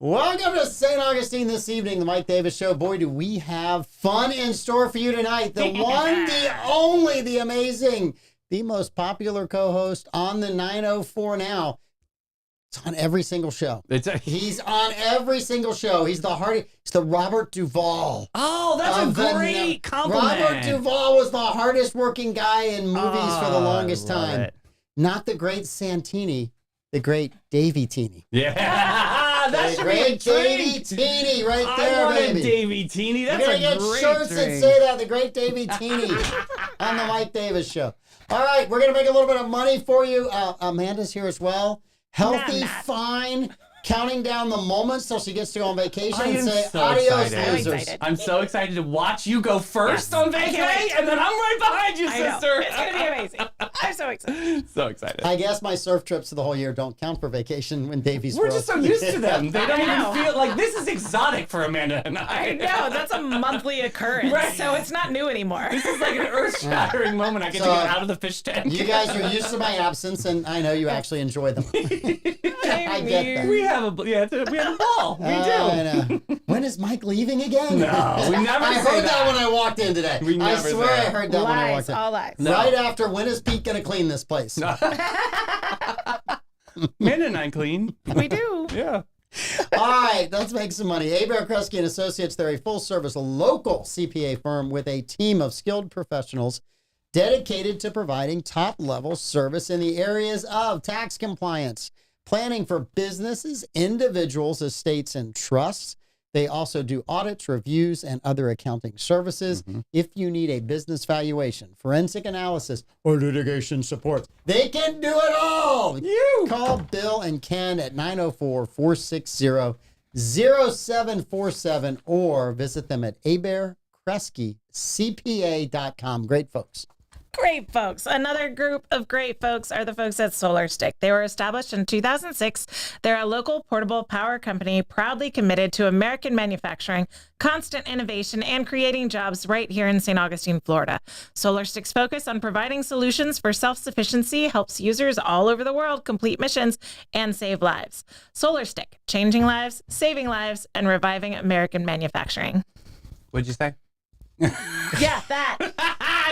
Welcome to St. Augustine this evening, the Mike Davis Show. Boy, do we have fun in store for you tonight. The one, the only, the amazing, the most popular co-host on the 904 now. It's on every single show. He's on every single show. He's the Robert Duvall. Oh, that's a great compliment. Robert Duvall was the hardest working guy in movies for the longest time. It. Not the great Santini, the great Davey Teeny. Yeah, that should great be a Davey drink. Teeny right there, I want baby. a Davey Teeny. That's You're a gonna get great shirts drink. that say that, the great Davey Teeny on the Mike Davis Show. All right, we're gonna make a little bit of money for you. Amanda's here as well. Healthy, fine, counting down the moments till she gets to go on vacation and say adios, losers. I'm so excited to watch you go first on vacay, and then I'm right behind you, sister. It's going to be amazing. I'm so excited. So excited. I guess my surf trips for the whole year don't count for vacation when Davey's We're just so used to them. They don't I know. even feel like this is exotic for Amanda and I know, that's a monthly occurrence, Right. so it's not new anymore. This is like an earth-shattering moment. I get to So, get out of the fish tank. You guys are used to my absence, and I know you actually enjoy them. I get that. We have a ball. We do. I know. When is Mike leaving again? No, we never I say heard that that. when I walked in today. We I never swear say I that. heard that when I walked Lies, in. all lies. No. Right after, when is Pete going to clean this place? Amanda and I clean. We do. Yeah. All right, let's make some money. Abear, Kresge and Associates, they're a full-service local CPA firm with a team of skilled professionals dedicated to providing top-level service in the areas of tax compliance, planning for businesses, individuals, estates, and trusts. They also do audits, reviews, and other accounting services. If you need a business valuation, forensic analysis, or litigation support, they can do it all. You call Bill and Ken at 904-460-0747 or visit them at abearkresgecpa.com. Great folks. Great folks. Another group of great folks are the folks at Solar Stick. They were established in 2006. They're a local portable power company proudly committed to American manufacturing, constant innovation, and creating jobs right here in St. Augustine, Florida. Solar Stick's focus on providing solutions for self-sufficiency helps users all over the world complete missions and save lives. Solar Stick, changing lives, saving lives, and reviving American manufacturing. What'd you say? Yeah, that.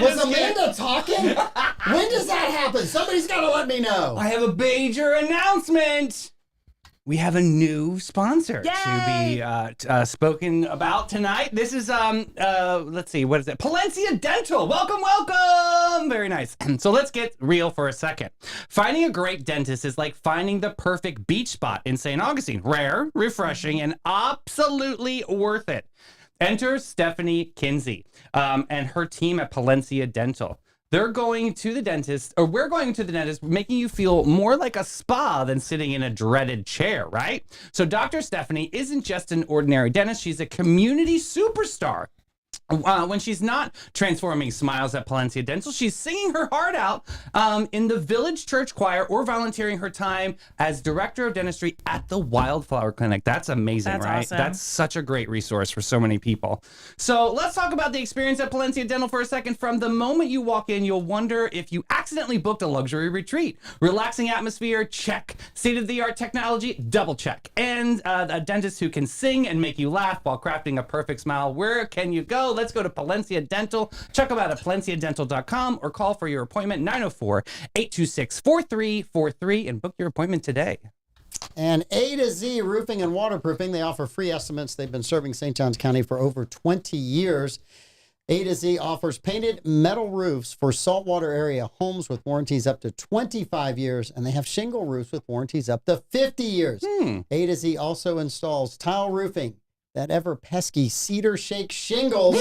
Was Amanda talking? When does that happen? Somebody's got to let me know. I have a major announcement. We have a new sponsor Yay! to be spoken about tonight. This is, let's see, what is it? Palencia Dental. Welcome, welcome. Very nice. So let's get real for a second. Finding a great dentist is like finding the perfect beach spot in St. Augustine. Rare, refreshing, and absolutely worth it. Enter Stephanie Kinsey and her team at Palencia Dental. They're going to the dentist, or we're going to the dentist, making you feel more like a spa than sitting in a dreaded chair, right? So Dr. Stephanie isn't just an ordinary dentist, she's a community superstar. When she's not transforming smiles at Palencia Dental, she's singing her heart out in the village church choir or volunteering her time as director of dentistry at the Wildflower Clinic. That's amazing, That's right? awesome. That's such a great resource for so many people. So let's talk about the experience at Palencia Dental for a second. From the moment you walk in, you'll wonder if you accidentally booked a luxury retreat. Relaxing atmosphere, check. State-of-the-art technology, double check. And a dentist who can sing and make you laugh while crafting a perfect smile. Where can you go? Let's go to Palencia Dental. Check them out at palenciadental.com or call for your appointment 904-826-4343 and book your appointment today. And A to Z Roofing and Waterproofing, they offer free estimates. They've been serving St. Johns County for over 20 years. A to Z offers painted metal roofs for saltwater area homes with warranties up to 25 years, and they have shingle roofs with warranties up to 50 years. A to Z also installs tile roofing, that ever pesky cedar shake shingles,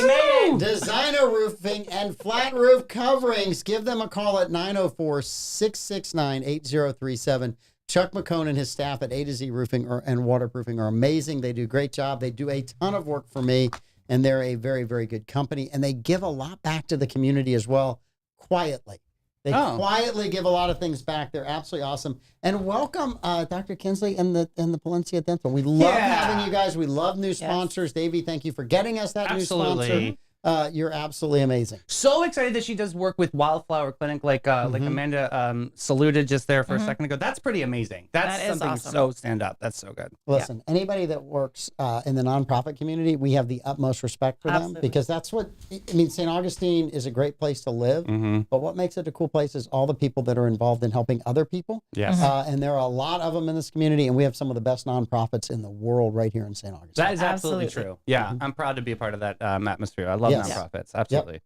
designer roofing, and flat roof coverings. Give them a call at 904-669-8037. Chuck McCone and his staff at A to Z Roofing and Waterproofing are amazing. They do a great job. They do a ton of work for me, and they're a very, very good company. And they give a lot back to the community as well, quietly. They quietly give a lot of things back. They're absolutely awesome. And welcome, Dr. Kinsley and the Palencia Dental. We love having you guys. We love new sponsors. Davey, thank you for getting us that new sponsor. You're absolutely amazing. So excited that she does work with Wildflower Clinic, like Amanda saluted just there for a second ago. That's pretty amazing. That's That is something awesome. so stand up. That's so good. Listen, anybody that works in the nonprofit community, we have the utmost respect for them Absolutely. because that's what, I mean, St. Augustine is a great place to live, but what makes it a cool place is all the people that are involved in helping other people. Yes. And there are a lot of them in this community, and we have some of the best nonprofits in the world right here in St. Augustine. That is absolutely, Absolutely. true. Yeah, I'm proud to be a part of that atmosphere. I love Yes. nonprofits. Absolutely.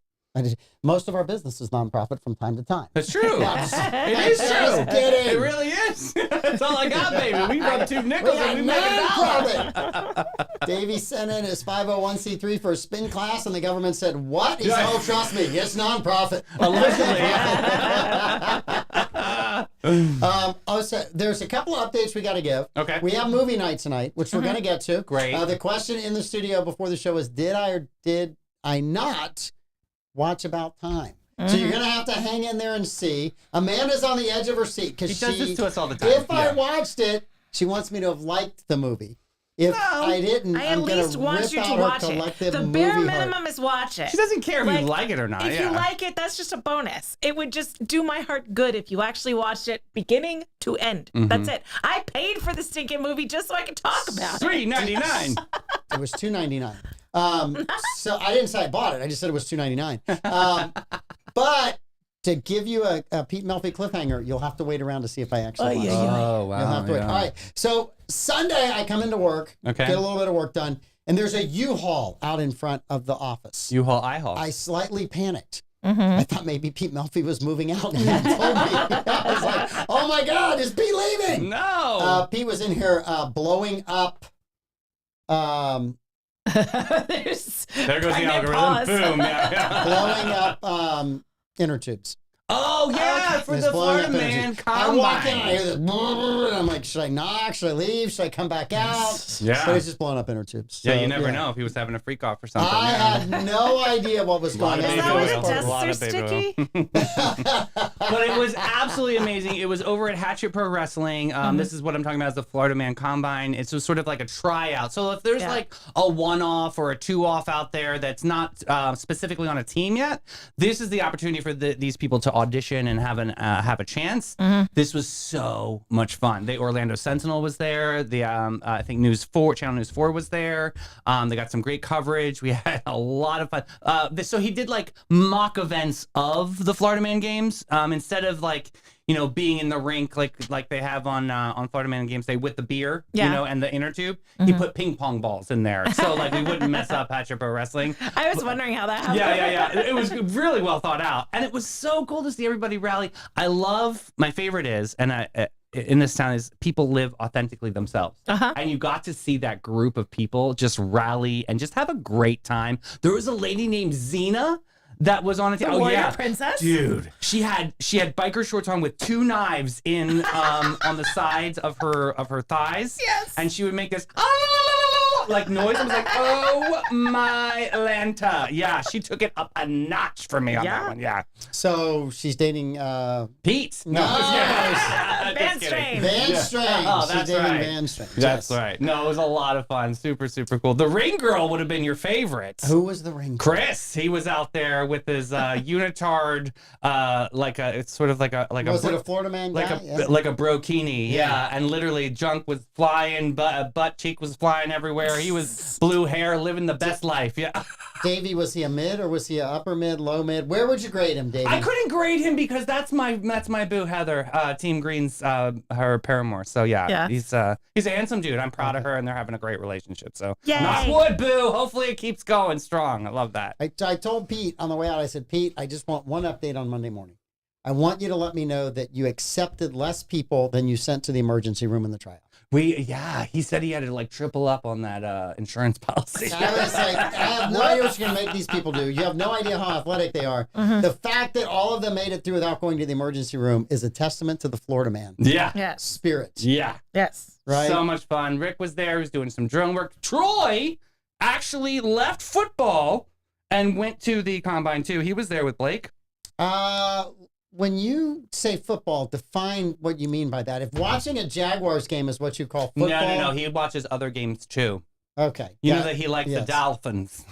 Most of our business is nonprofit from time to time. It's true. It is Just true. kidding. It really is. That's all I got, baby. We rub two nickels and we make $1. Davey sent in his 501c3 for a spin class, and the government said, "What?" He said, "Oh, trust me, it's nonprofit." Allegedly. So there's a couple of updates we got to give. Okay. We have movie night tonight, which we're going to get to. Great. The question in the studio before the show is, did I or did I not watch About Time? So you're going to have to hang in there and see. Amanda's on the edge of her seat because She does this to us all the time. If I Yeah. watched it, she wants me to have liked the movie. If I didn't, I at I'm going least to want rip you out to her watch it. collective The movie bare heart. minimum is watch it. She doesn't care if Like, you like it or not. If you like it, that's just a bonus. It would just do my heart good if you actually watched it beginning to end. That's it. I paid for the stinking movie just so I could talk about it. $3.99. It was $2.99. So I didn't say I bought it. I just said it was $2.99. But to give you a Pete Melfi cliffhanger, you'll have to wait around to see if I actually watch it. Oh, wow. You'll have to wait. All right. So Sunday, I come into work, Okay. get a little bit of work done, and there's a U-Haul out in front of the office. U-Haul, I-Haul. I slightly panicked. I thought maybe Pete Melfi was moving out and hadn't told me. I was like, oh my God, is Pete leaving? No. Pete was in here blowing up. There's There goes the pregnant algorithm. pause. Boom. Yeah. blowing up inner tubes. Oh, yeah. For It's the blowing Florida up inner Man tubes. I walk in, I Combine. hear this, and I'm like, should I knock? Should I leave? Should I come back out? Yeah. But it's just blowing up inner tubes. Yeah, So, you never know if he was having a freak off or something. I yeah. had no idea what was Lot going of on. Is baby that oil. why A the lot tests of are baby sticky? But it was absolutely amazing. It was over at Hatchet Pro Wrestling. This is what I'm talking about as the Florida Man Combine. It's just sort of like a tryout. So if there's like a one-off or a two-off out there that's not specifically on a team yet, this is the opportunity for these people to audition and have a chance. This was so much fun. The Orlando Sentinel was there. The I think Channel News 4 was there. They got some great coverage. We had a lot of fun. So he did like mock events of the Florida Man games instead of like being in the rink like they have on Florida Man Games Day with the beer, and the inner tube. He put ping pong balls in there, so like we wouldn't mess up Hatchet Pro Wrestling. I was wondering how that happened. Yeah. It was really well thought out, and it was so cool to see everybody rally. My favorite is, and in this town is people live authentically themselves, and you got to see that group of people just rally and just have a great time. There was a lady named Xena that was on a team. The warrior princess? Dude, she had biker shorts on with two knives in on the sides of her thighs. Yes. And she would make this like noise. I was like, oh my Lanta. Yeah, she took it up a notch for me on that one. Yeah. So she's dating Pete. No. Van Just kidding. Strain. Van Strange. Oh, She's that's dating right. Van Strange. That's Yes. right. No, it was a lot of fun. Super, super cool. The ring girl would have been your favorite. Who was the ring? Chris, he was out there with his unitard, it's sort of like a Was it a Florida Man like guy? a Yes. like a brokini, yeah, and literally junk was flying, butt cheek was flying everywhere. He was blue hair, living the best life, yeah. Davey, was he a mid or was he a upper mid, low mid? Where would you grade him, Davey? I couldn't grade him because that's my boo Heather, Team Green's her paramour. So yeah. He's a handsome dude. I'm proud of her, and they're having a great relationship. So Yay. knock wood, boo. Hopefully it keeps going strong. I love that. I told Pete on the way out, I said, Pete, I just want one update on Monday morning. I want you to let me know that you accepted less people than you sent to the emergency room in the tryout. He said he had to like triple up on that insurance policy. I was like, I have no idea what you're going to make these people do. You have no idea how athletic they are. The fact that all of them made it through without going to the emergency room is a testament to the Florida Man. Yeah. Yes. Spirit. Yeah. Yes. Right? So much fun. Rick was there. He was doing some drone work. Troy actually left football and went to the combine too. He was there with Blake. When you say football, define what you mean by that. If watching a Jaguars game is what you call football. No. He watches other games too. Okay. You know that he likes the Dolphins.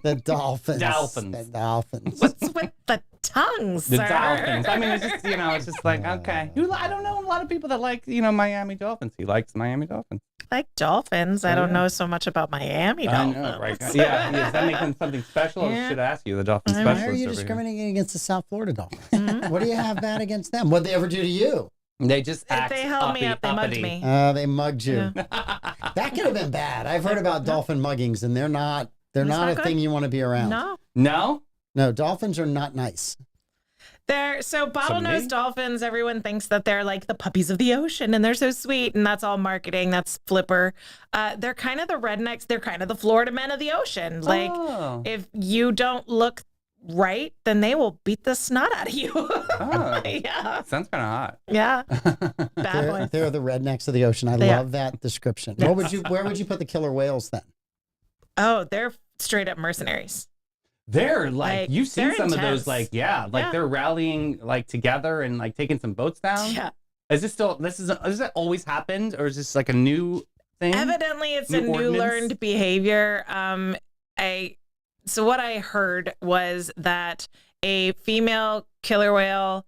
The dolphins. Dolphins. The dolphins. What's with the tongues, The sir? Dolphins. I mean, it's just, it's just like, okay. I don't know a lot of people that like, Miami Dolphins. He likes Miami Dolphins. Like dolphins. I don't know so much about Miami Dolphins. I know, right? Yeah. Does that make them something special? I should ask you, the Dolphin specialist. Why are you discriminating against the South Florida Dolphins? What do you have bad against them? What did they ever do to you? They just act They held me up. They mugged me. They mugged you. That could have been bad. I've heard about dolphin muggings, and they're not a thing you want to be around. No? No, dolphins are not nice. So bottlenose dolphins, everyone thinks that they're like the puppies of the ocean and they're so sweet, and that's all marketing. That's flipper. They're kind of the rednecks. They're kind of the Florida men of the ocean. Like, if you don't look right, then they will beat the snot out of you. Yeah. Sounds kind of hot. Yeah. Bad boys. They're the rednecks of the ocean. I love that description. Yes. Where would you put the killer whales then? Oh, they're straight up mercenaries. They're like you've seen some intense. of those, they're rallying together and taking some boats down. Yeah. Is this has that always happened, or is this like a new thing? Evidently, it's a new ordinance? learned behavior. So what I heard was that a female killer whale,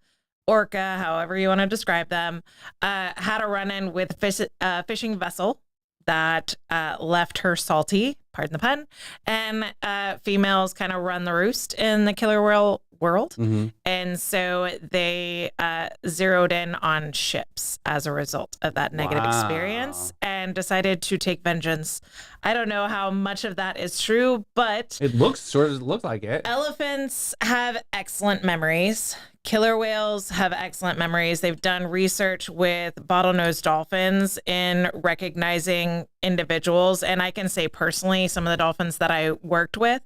orca, however you want to describe them, had a run-in with a fishing vessel that left her salty, pardon the pun, and females kind of run the roost in the killer whale world. Mm-hmm. And so they zeroed in on ships as a result of that negative experience and decided to take vengeance. I don't know how much of that is true, but it looks like it. Elephants have excellent memories. Killer whales have excellent memories. They've done research with bottlenose dolphins in recognizing individuals. And I can say personally, some of the dolphins that I worked with,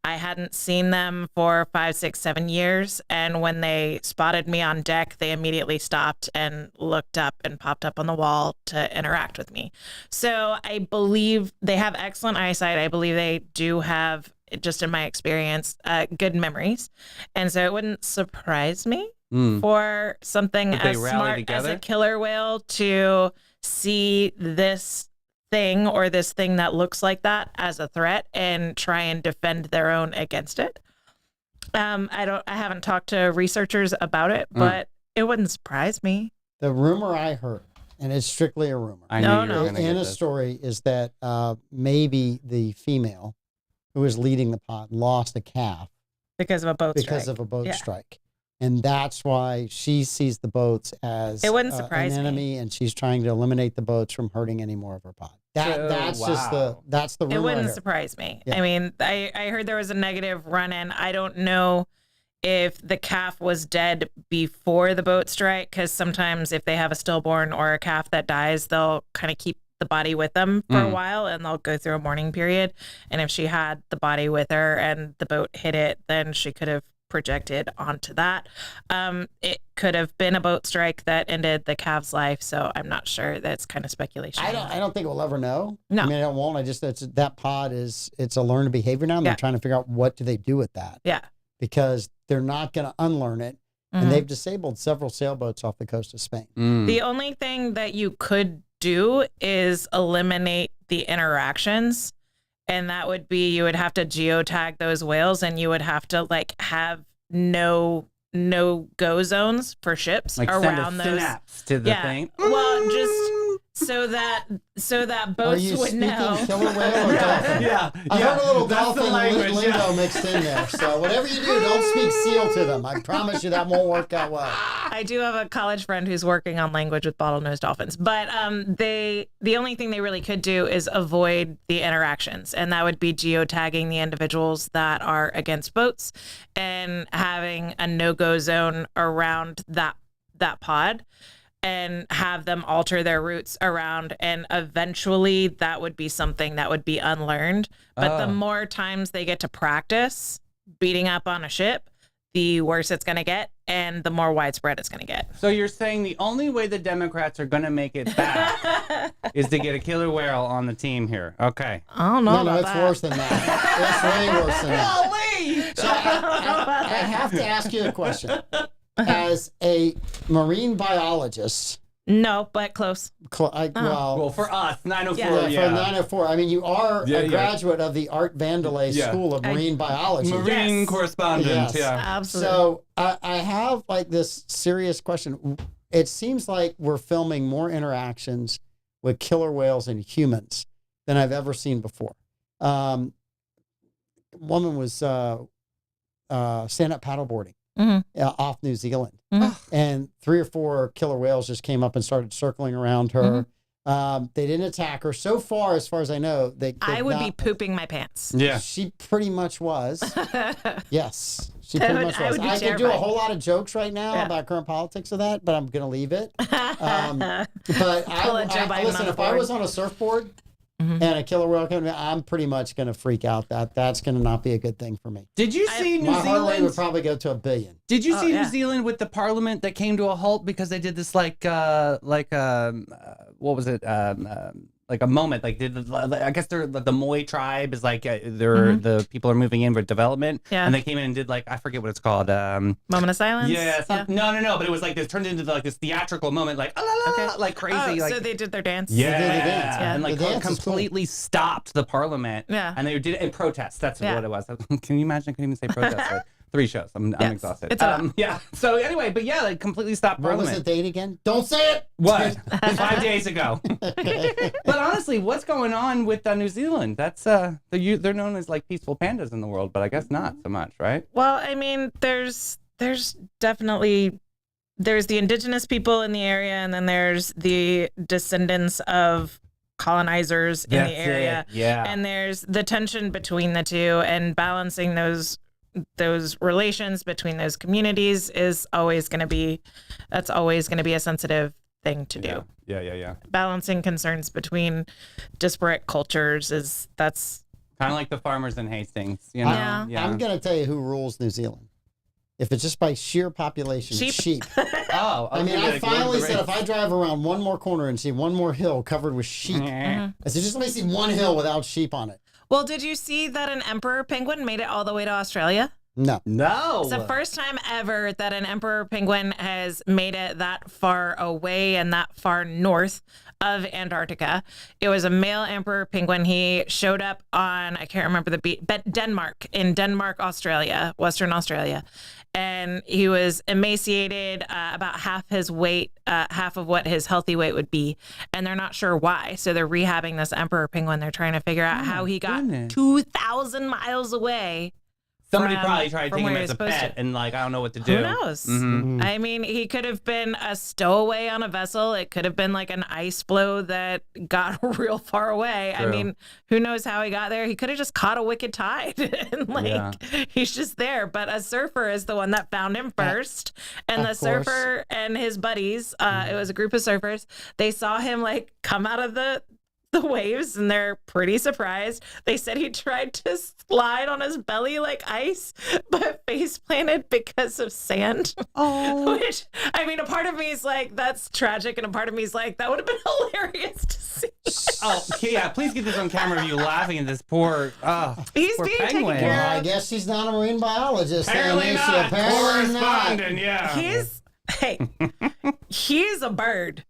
I hadn't seen them for 5, 6, 7 years. And when they spotted me on deck, they immediately stopped and looked up and popped up on the wall to interact with me. So I believe they have excellent eyesight. I believe they do have, just in my experience, good memories. And so it wouldn't surprise me for something as smart as a killer whale to see this thing or this thing that looks like that as a threat and try and defend their own against it. I haven't talked to researchers about it, but it wouldn't surprise me. The rumor I heard, and it's strictly a rumor, in a story, is that maybe the female who was leading the pod lost a calf because of a boat strike. And that's why she sees the boats as it wouldn't surprise an enemy, and she's trying to eliminate the boats from hurting any more of her pod. That's the rumor. It wouldn't surprise me. Yeah. I mean, I heard there was a negative run-in. I don't know if the calf was dead before the boat strike, because sometimes if they have a stillborn or a calf that dies, they'll kind of keep the body with them for a while, and they'll go through a mourning period. And if she had the body with her and the boat hit it, then she could have projected onto that. It could have been a boat strike that ended the calf's life, so I'm not sure. That's kind of speculation. I don't think we'll ever know. No. I mean, I won't. That pod it's a learned behavior now, and they're trying to figure out what do they do with that. Yeah. Because they're not going to unlearn it, and they've disabled several sailboats off the coast of Spain. The only thing that you could do is eliminate the interactions. And that would be, you would have to geotag those whales, and you would have to have no go zones for ships around those. Synapse to the thing. Well, just so that boats would know. Killer whale or dolphin? Yeah. I heard a little That's dolphin lingo mixed in there. So whatever you do, don't speak seal to them. I promise you that won't work out well. I do have a college friend who's working on language with bottlenose dolphins, but the only thing they really could do is avoid the interactions, and that would be geotagging the individuals that are against boats and having a no-go zone around that pod, and have them alter their routes around, and eventually that would be something that would be unlearned. But the more times they get to practice beating up on a ship, the worse it's going to get, and the more widespread it's going to get. So you're saying the only way the Democrats are going to make it back is to get a killer whale on the team here. Okay. I don't know. No, it's worse than that. It's way worse than that. Golly! So I have to ask you a question. As a marine biologist, No, but close. Well, for us, 904. Yeah. Yeah. For 904, I mean, you are a graduate of the Art Vandelay School of Marine Biology. Marine Yes. correspondent. Yes. Yeah. Absolutely. So I have like this serious question. It seems like we're filming more interactions with killer whales and humans than I've ever seen before. Woman was stand-up paddleboarding off New Zealand. And 3 or 4 killer whales just came up and started circling around her. They didn't attack her. So far as I know, I would be pooping my pants. Yeah. She pretty much was. Yes. She I pretty would- much I was. would be I could do a terrified. whole lot of jokes right now Yeah. about current politics of that, but I'm going to leave it. But Pull a Joe Biden listen, on the if I board. was on a surfboard and a killer whale came, I'm pretty much going to freak out. That's going to not be a good thing for me. Did you see New My heart rate would Zealand? probably go to 1 billion. Did you see yeah. New Zealand with the parliament that came to a halt because they did this what was it? Like a moment, like I guess they're the Moy tribe is like they're the people are moving in for development, and they came in and did like I forget what it's called. Moment of silence. No, but it was like this turned into like this theatrical moment, like like crazy. Oh, like, so they did their dance. yeah, They did the dance. Yeah. and like The dance is completely stopped the parliament. Yeah. and they did it in protest. That's Yeah. what it was. Can you imagine? I couldn't even say protest. Like, 3 shows. I'm Yes. exhausted. It's a lot. Yeah. So anyway, but yeah, they completely stopped What was parliament. the date again? Don't say it. What? 5 days ago. But honestly, what's going on with New Zealand? That's they're known as like peaceful pandas in the world, but I guess not so much, right? Well, I mean, there's definitely the indigenous people in the area, and then there's the descendants of colonizers in the area. Yeah. And there's the tension between the two, and balancing those relations between those communities is always going to be a sensitive thing to do. Yeah. Balancing concerns between disparate cultures that's Kind of like the farmers in Hastings, you know? Yeah. I'm going to tell you who rules New Zealand. If it's just by sheer population, it's sheep. Oh, I mean, I like finally Lord of the said if I drive around one more corner and see one more hill covered with sheep, I said, just let me see one hill without sheep on it. Well, did you see that an emperor penguin made it all the way to Australia? No. No. It's the first time ever that an emperor penguin has made it that far away and that far north of Antarctica. It was a male emperor penguin. He showed up on, I can't remember the beach, but Denmark, Australia, Western Australia. And he was emaciated, about half his weight, half of what his healthy weight would be. And they're not sure why. So they're rehabbing this emperor penguin. They're trying to figure out how he got 2,000 miles away. Somebody from- probably tried to from take him where he as a was supposed pet to. and like, I don't know what to do. Who knows? I mean, he could have been a stowaway on a vessel. It could have been like an ice floe that got real far away. True. I mean, who knows how he got there? He could have just caught a wicked tide and he's just there. But a surfer is the one that found him first. And the surfer and his buddies, it was a group of surfers. They saw him like come out of the waves and they're pretty surprised. They said he tried to slide on his belly like ice, but face planted because of sand. Oh. Which, I mean, a part of me is like, that's tragic. And a part of me is like, that would have been hilarious to see. Oh, yeah, please get this on camera of you laughing at this poor He's poor being penguin. taken care Well, I of. guess she's not a marine biologist. Apparently then, is she? not. Apparently not. Correspondent, yeah. He's a bird.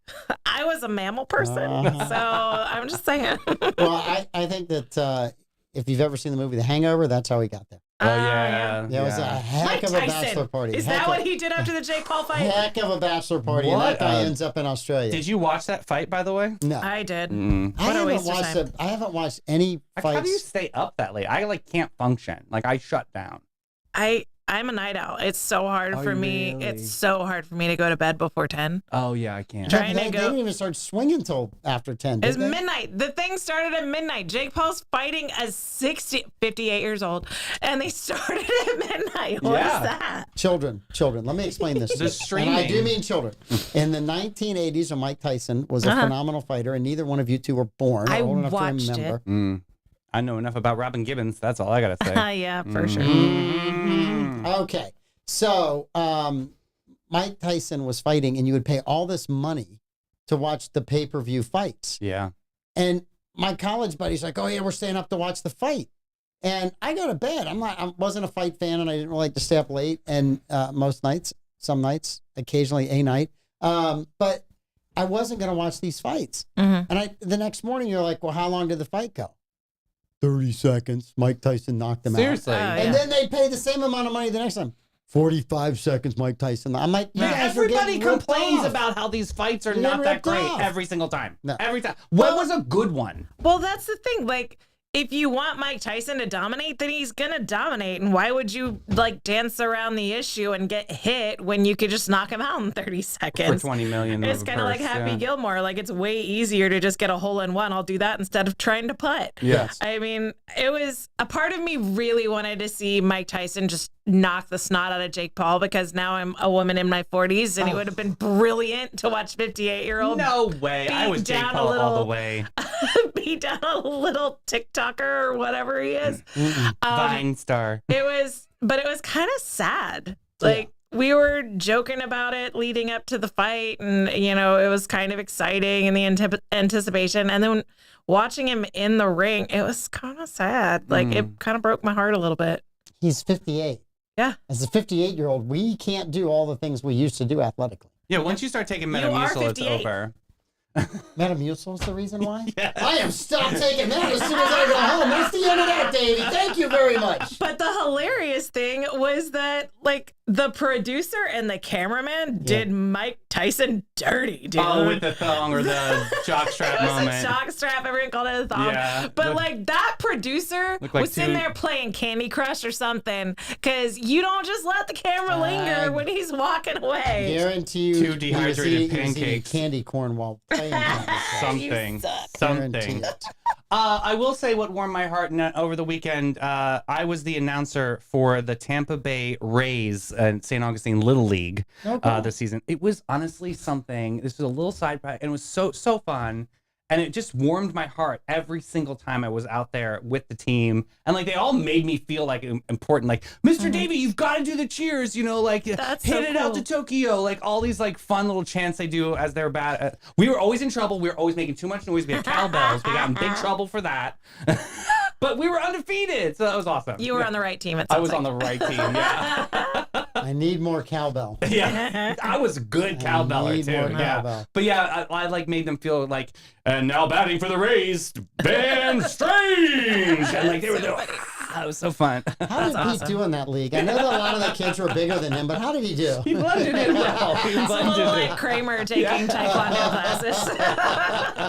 I was a mammal person. So I'm just saying. Well, I think that if you've ever seen the movie The Hangover, that's how he got there. Oh, yeah. It was a heck Mike of a Tyson. bachelor party. Is Heck that of- what he did after the Jake Paul fight? Heck of a bachelor party. And What that guy a- ends up in Australia. Did you watch that fight, by the way? No. I did. I What a haven't waste of watched time. it. I haven't watched any How do you fights. stay up that late? I like can't function. Like I shut down. I'm a night owl. It's so hard Oh, for me. really? It's so hard for me to go to bed before 10. Oh yeah, I can't. Trying They to go. didn't even start swinging until after 10. Did It's they? midnight. The thing started at midnight. Jake Paul's fighting as 58 years old, and they started at midnight. What is Yeah. that? Children. Let me explain this. to The you. streaming. And I do mean children. In the 1980s, when Mike Tyson was a phenomenal fighter, and neither one of you two were born. I or old enough watched to remember. I know enough about Robin Gibbons. That's all I gotta say. Yeah, for sure. Okay. So Mike Tyson was fighting, and you would pay all this money to watch the pay-per-view fights. Yeah. And my college buddy's like, "Oh yeah, we're staying up to watch the fight." And I go to bed. I wasn't a fight fan, and I didn't really like to stay up late. And most nights, some nights, occasionally a night. But I wasn't going to watch these fights. Mhm. And the next morning, you're like, well, how long did the fight go? 30 seconds. Mike Tyson knocked him Seriously. Oh, out. yeah. And then they pay the same amount of money the next time. 45 seconds, Mike Tyson. I'm like, you guys are Everybody getting ripped complains off. about how these fights are You're not that ripped great off. every single time. No. Every time. What was a good one? Well, that's the thing. Like, if you want Mike Tyson to dominate, then he's gonna dominate. And why would you like dance around the issue and get hit when you could just knock him out in 30 For seconds? $20 million. It's kind of like Happy Gilmore. Like, it's way easier to just get a hole in one. I'll do that instead of trying to putt. Yes. I mean, it was a part of me really wanted to see Mike Tyson just knock the snot out of Jake Paul, because now I'm a woman in my 40s and it would have been brilliant to watch 58-year-old No way. I was Jake down a Paul all the little- way. beat down a little TikToker or whatever he is. Vine star. It was kind of sad. Like, we were joking about it leading up to the fight, and it was kind of exciting and the anticipation. And then watching him in the ring, it was kind of sad. Like, it kind of broke my heart a little bit. He's 58. Yeah. As a 58-year-old, we can't do all the things we used to do athletically. Yeah, once you start taking You are Metamucil, it's 58. over. Metamucil is the reason why? Yeah. I am stop taking that as soon as I go home. That's the end of that, Davey. Thank you very much. But the hilarious thing was that, like, the producer and the cameraman did Mike Tyson dirty, dude. Oh, with the thong or the jockstrap It was moment. a shock strap. Everyone called it a thong. Yeah. But like, that producer Looked like was sitting two- there playing Candy Crush or something, because you don't just let the camera linger when he's walking away. Guarantee you, Two dehydrated he was eating pancakes. candy corn while playing. Something. suck. Something. Guarantee it. I will say what warmed my heart over the weekend. I was the announcer for the Tampa Bay Rays and St. Augustine Little League this season. It was honestly something. This was a little side project, and it was so fun. And it just warmed my heart every single time I was out there with the team. And like, they all made me feel like important. Like, Mr. Davey, you've got to do the cheers, like That's hit so it out to cool. Tokyo. Like all these like fun little chants they do as they're bad. We were always in trouble. We were always making too much noise. We had cowbells. We got in big trouble for that. But we were undefeated. So that was awesome. You were on the right team. It I sounds was like. on the right team. Yeah. I need more cowbell. Yeah, I was a good cowbeller need too. more Yeah, cowbell. but yeah, I like made them feel like, and now batting for the Rays, Ben Strange, and like they were doing. It was so fun. How did Pete do in that league? I know that a lot of the kids were bigger than him, but how did he do? He blended it well. He It's a blended little it. like Kramer taking taekwondo classes.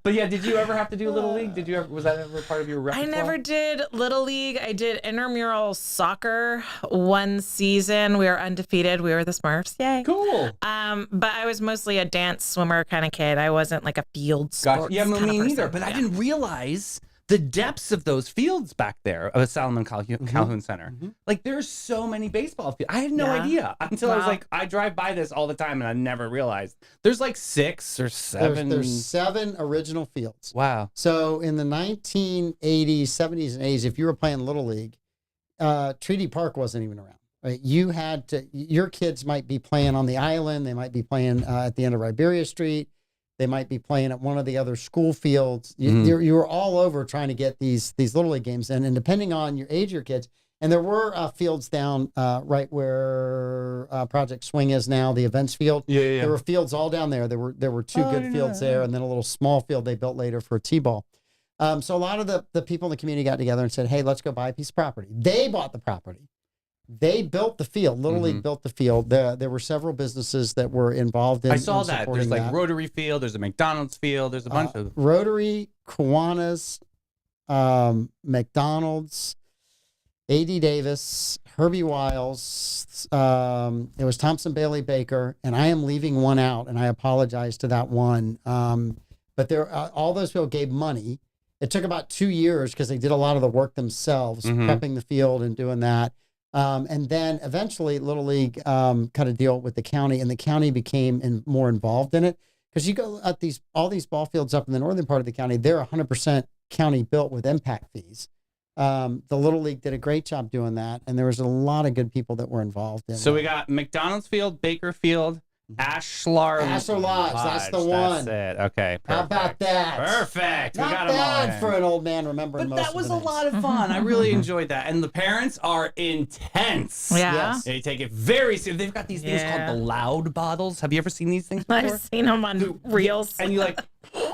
But yeah, did you ever have to do Little League? Did you ever? Was that ever part of your I repertoire? never did Little League. I did intramural soccer one season. We were undefeated. We were the Smurfs. Yay. Cool. But I was mostly a dance swimmer kind of kid. I wasn't like a field sports Gotcha. Yeah, kind of me neither. person. But I didn't realize the depths of those fields back there of Salomon Calhoun Center. Like, there's so many baseball fields. I had no Yeah. idea until I was Wow. like, I drive by this all the time and I never realized. There's like 6 or 7. There's 7 original fields. Wow. So in the 1980s, 70s, and 80s, if you were playing Little League, Treaty Park wasn't even around. Right? You had to. Your kids might be playing on the island. They might be playing at the end of Iberia Street. They might be playing at one of the other school fields. You were all over trying to get these Little League games in, and depending on your age of your kids, and there were fields down right where Project Swing is now, the events field. Yeah. There were fields all down there. There were 2 good fields there, and then a little small field they built later for t-ball. So a lot of the people in the community got together and said, "Hey, let's go buy a piece of property." They bought the property. They built the field. Little League built the field. There were several businesses that were involved in. I saw in that. supporting There's like that. Rotary Field. There's a McDonald's field. There's a bunch of. Rotary, Kiwanis, McDonald's, A.D. Davis, Herbie Wiles. It was Thompson Bailey Baker, and I am leaving one out, and I apologize to that one. But there, all those people gave money. It took about 2 years because they did a lot of the work themselves, prepping the field and doing that. And then eventually Little League cut a deal with the county, and the county became more involved in it. Because you go at all these ball fields up in the northern part of the county, they're 100% county built with impact fees. The Little League did a great job doing that, and there was a lot of good people that were involved in So it. we got McDonald's Field, Baker Field, Ashlar Lodge. That's the one. That's it. Okay. Perfect. How about that? Perfect. We Not got 'em all bad in. for an old man remembering But most that was of a the names. lot of fun. I really enjoyed that. And the parents are intense. Yeah. Yes. They take it very seriously. They've got these things called the loud bottles. Have you ever seen these things before? I've seen them on reels. And you like,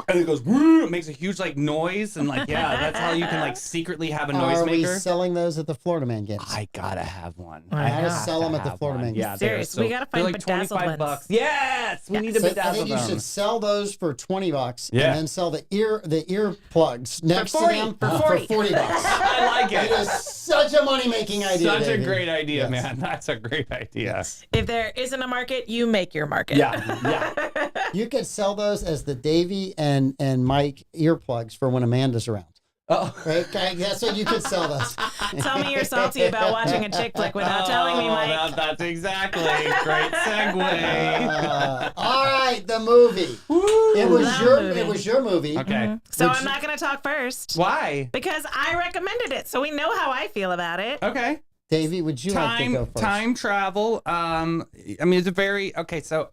and it goes, woo, it makes a huge like noise. And like, yeah, that's how you can like secretly have a Are we noisemaker. selling those at the Florida Man games? I gotta have one. I gotta have sell to 'em at the have Florida one. Man. Yeah, Serious. they're We gotta they're find like bedazzled $25. ones. Yes, we need to So bedazzle I think you them. should sell those for $20 Yeah. and then sell the ear plugs next to 40, them for for 40. $40. I like It it. is such a money-making idea. Such a Davey. great idea, Yes. man. That's a great idea. If there isn't a market, you make your market. Yeah, yeah. You could sell those as the Davey and Mike earplugs for when Amanda's around. Oh. Right? Okay, that's what you could sell those. Tell me you're salty about watching a chick flick without telling me, Mike. That's exactly great segue. All right, the movie. It was your movie. Okay. So I'm not going to talk first Why? because I recommended it. So we know how I feel about it. Okay. Davey, would you like to go first? Time travel. I mean, it's a very so.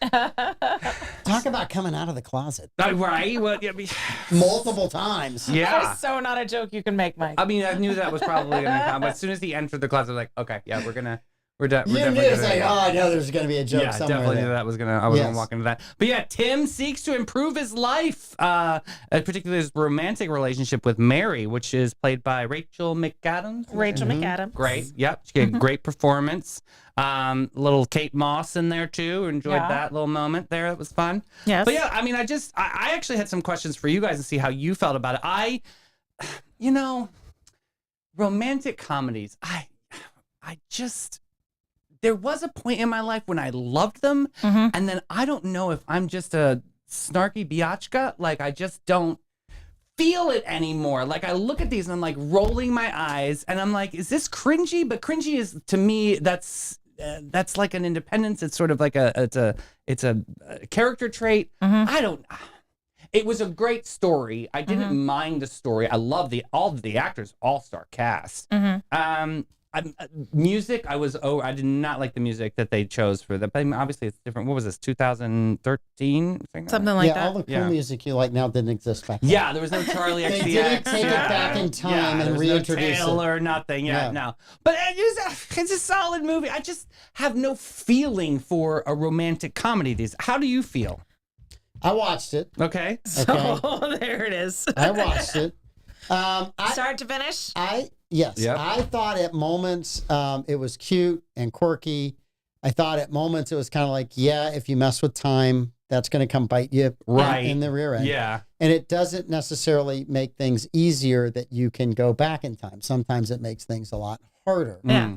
Talk about coming out of the closet Right. Well, yeah, multiple times. That yeah. is so not a joke you can make, Mike. I mean, I knew that was probably gonna come, but as soon as he entered the closet, I was like, okay, yeah, we're done. You knew definitely it's gonna, like, oh, I know there's going to be a joke yeah, somewhere definitely there. knew that was gonna. I was Yes. gonna walk into that. But yeah, Tim seeks to improve his life, particularly his romantic relationship with Mary, which is played by Rachel McAdams. Rachel McAdams. Great. Yep. She had a great performance. Little Kate Moss in there too. Enjoyed Yeah. that little moment there. It was fun. Yes. But yeah, I mean, I actually had some questions for you guys and see how you felt about it. Romantic comedies. There was a point in my life when I loved them, and then I don't know if I'm just a snarky biatchka. Like, I just don't feel it anymore. Like, I look at these and I'm like rolling my eyes, and I'm like, is this cringy? But cringy is, to me, that's like an independence. It's sort of like it's a character trait. I don't. It was a great story. I didn't mind the story. I love all of the actors, all-star cast. Music, I did not like the music that they chose for that. But I mean, obviously, it's different. What was this, 2013? Something like that. All the cool music you like now didn't exist back then. Yeah, there was no Charlie XCX. They didn't take it back in time and there was reintroduce no Taylor or nothing. Yeah. No. But it's a solid movie. I just have no feeling for a romantic comedy. How do you feel? I watched it. Okay. So there it is. I watched it. Start to finish. Yes. Yep. I thought at moments it was cute and quirky. I thought at moments it was kind of like, yeah, if you mess with time, that's going to come bite you in the rear end. Yeah. And it doesn't necessarily make things easier that you can go back in time. Sometimes it makes things a lot harder. Yeah.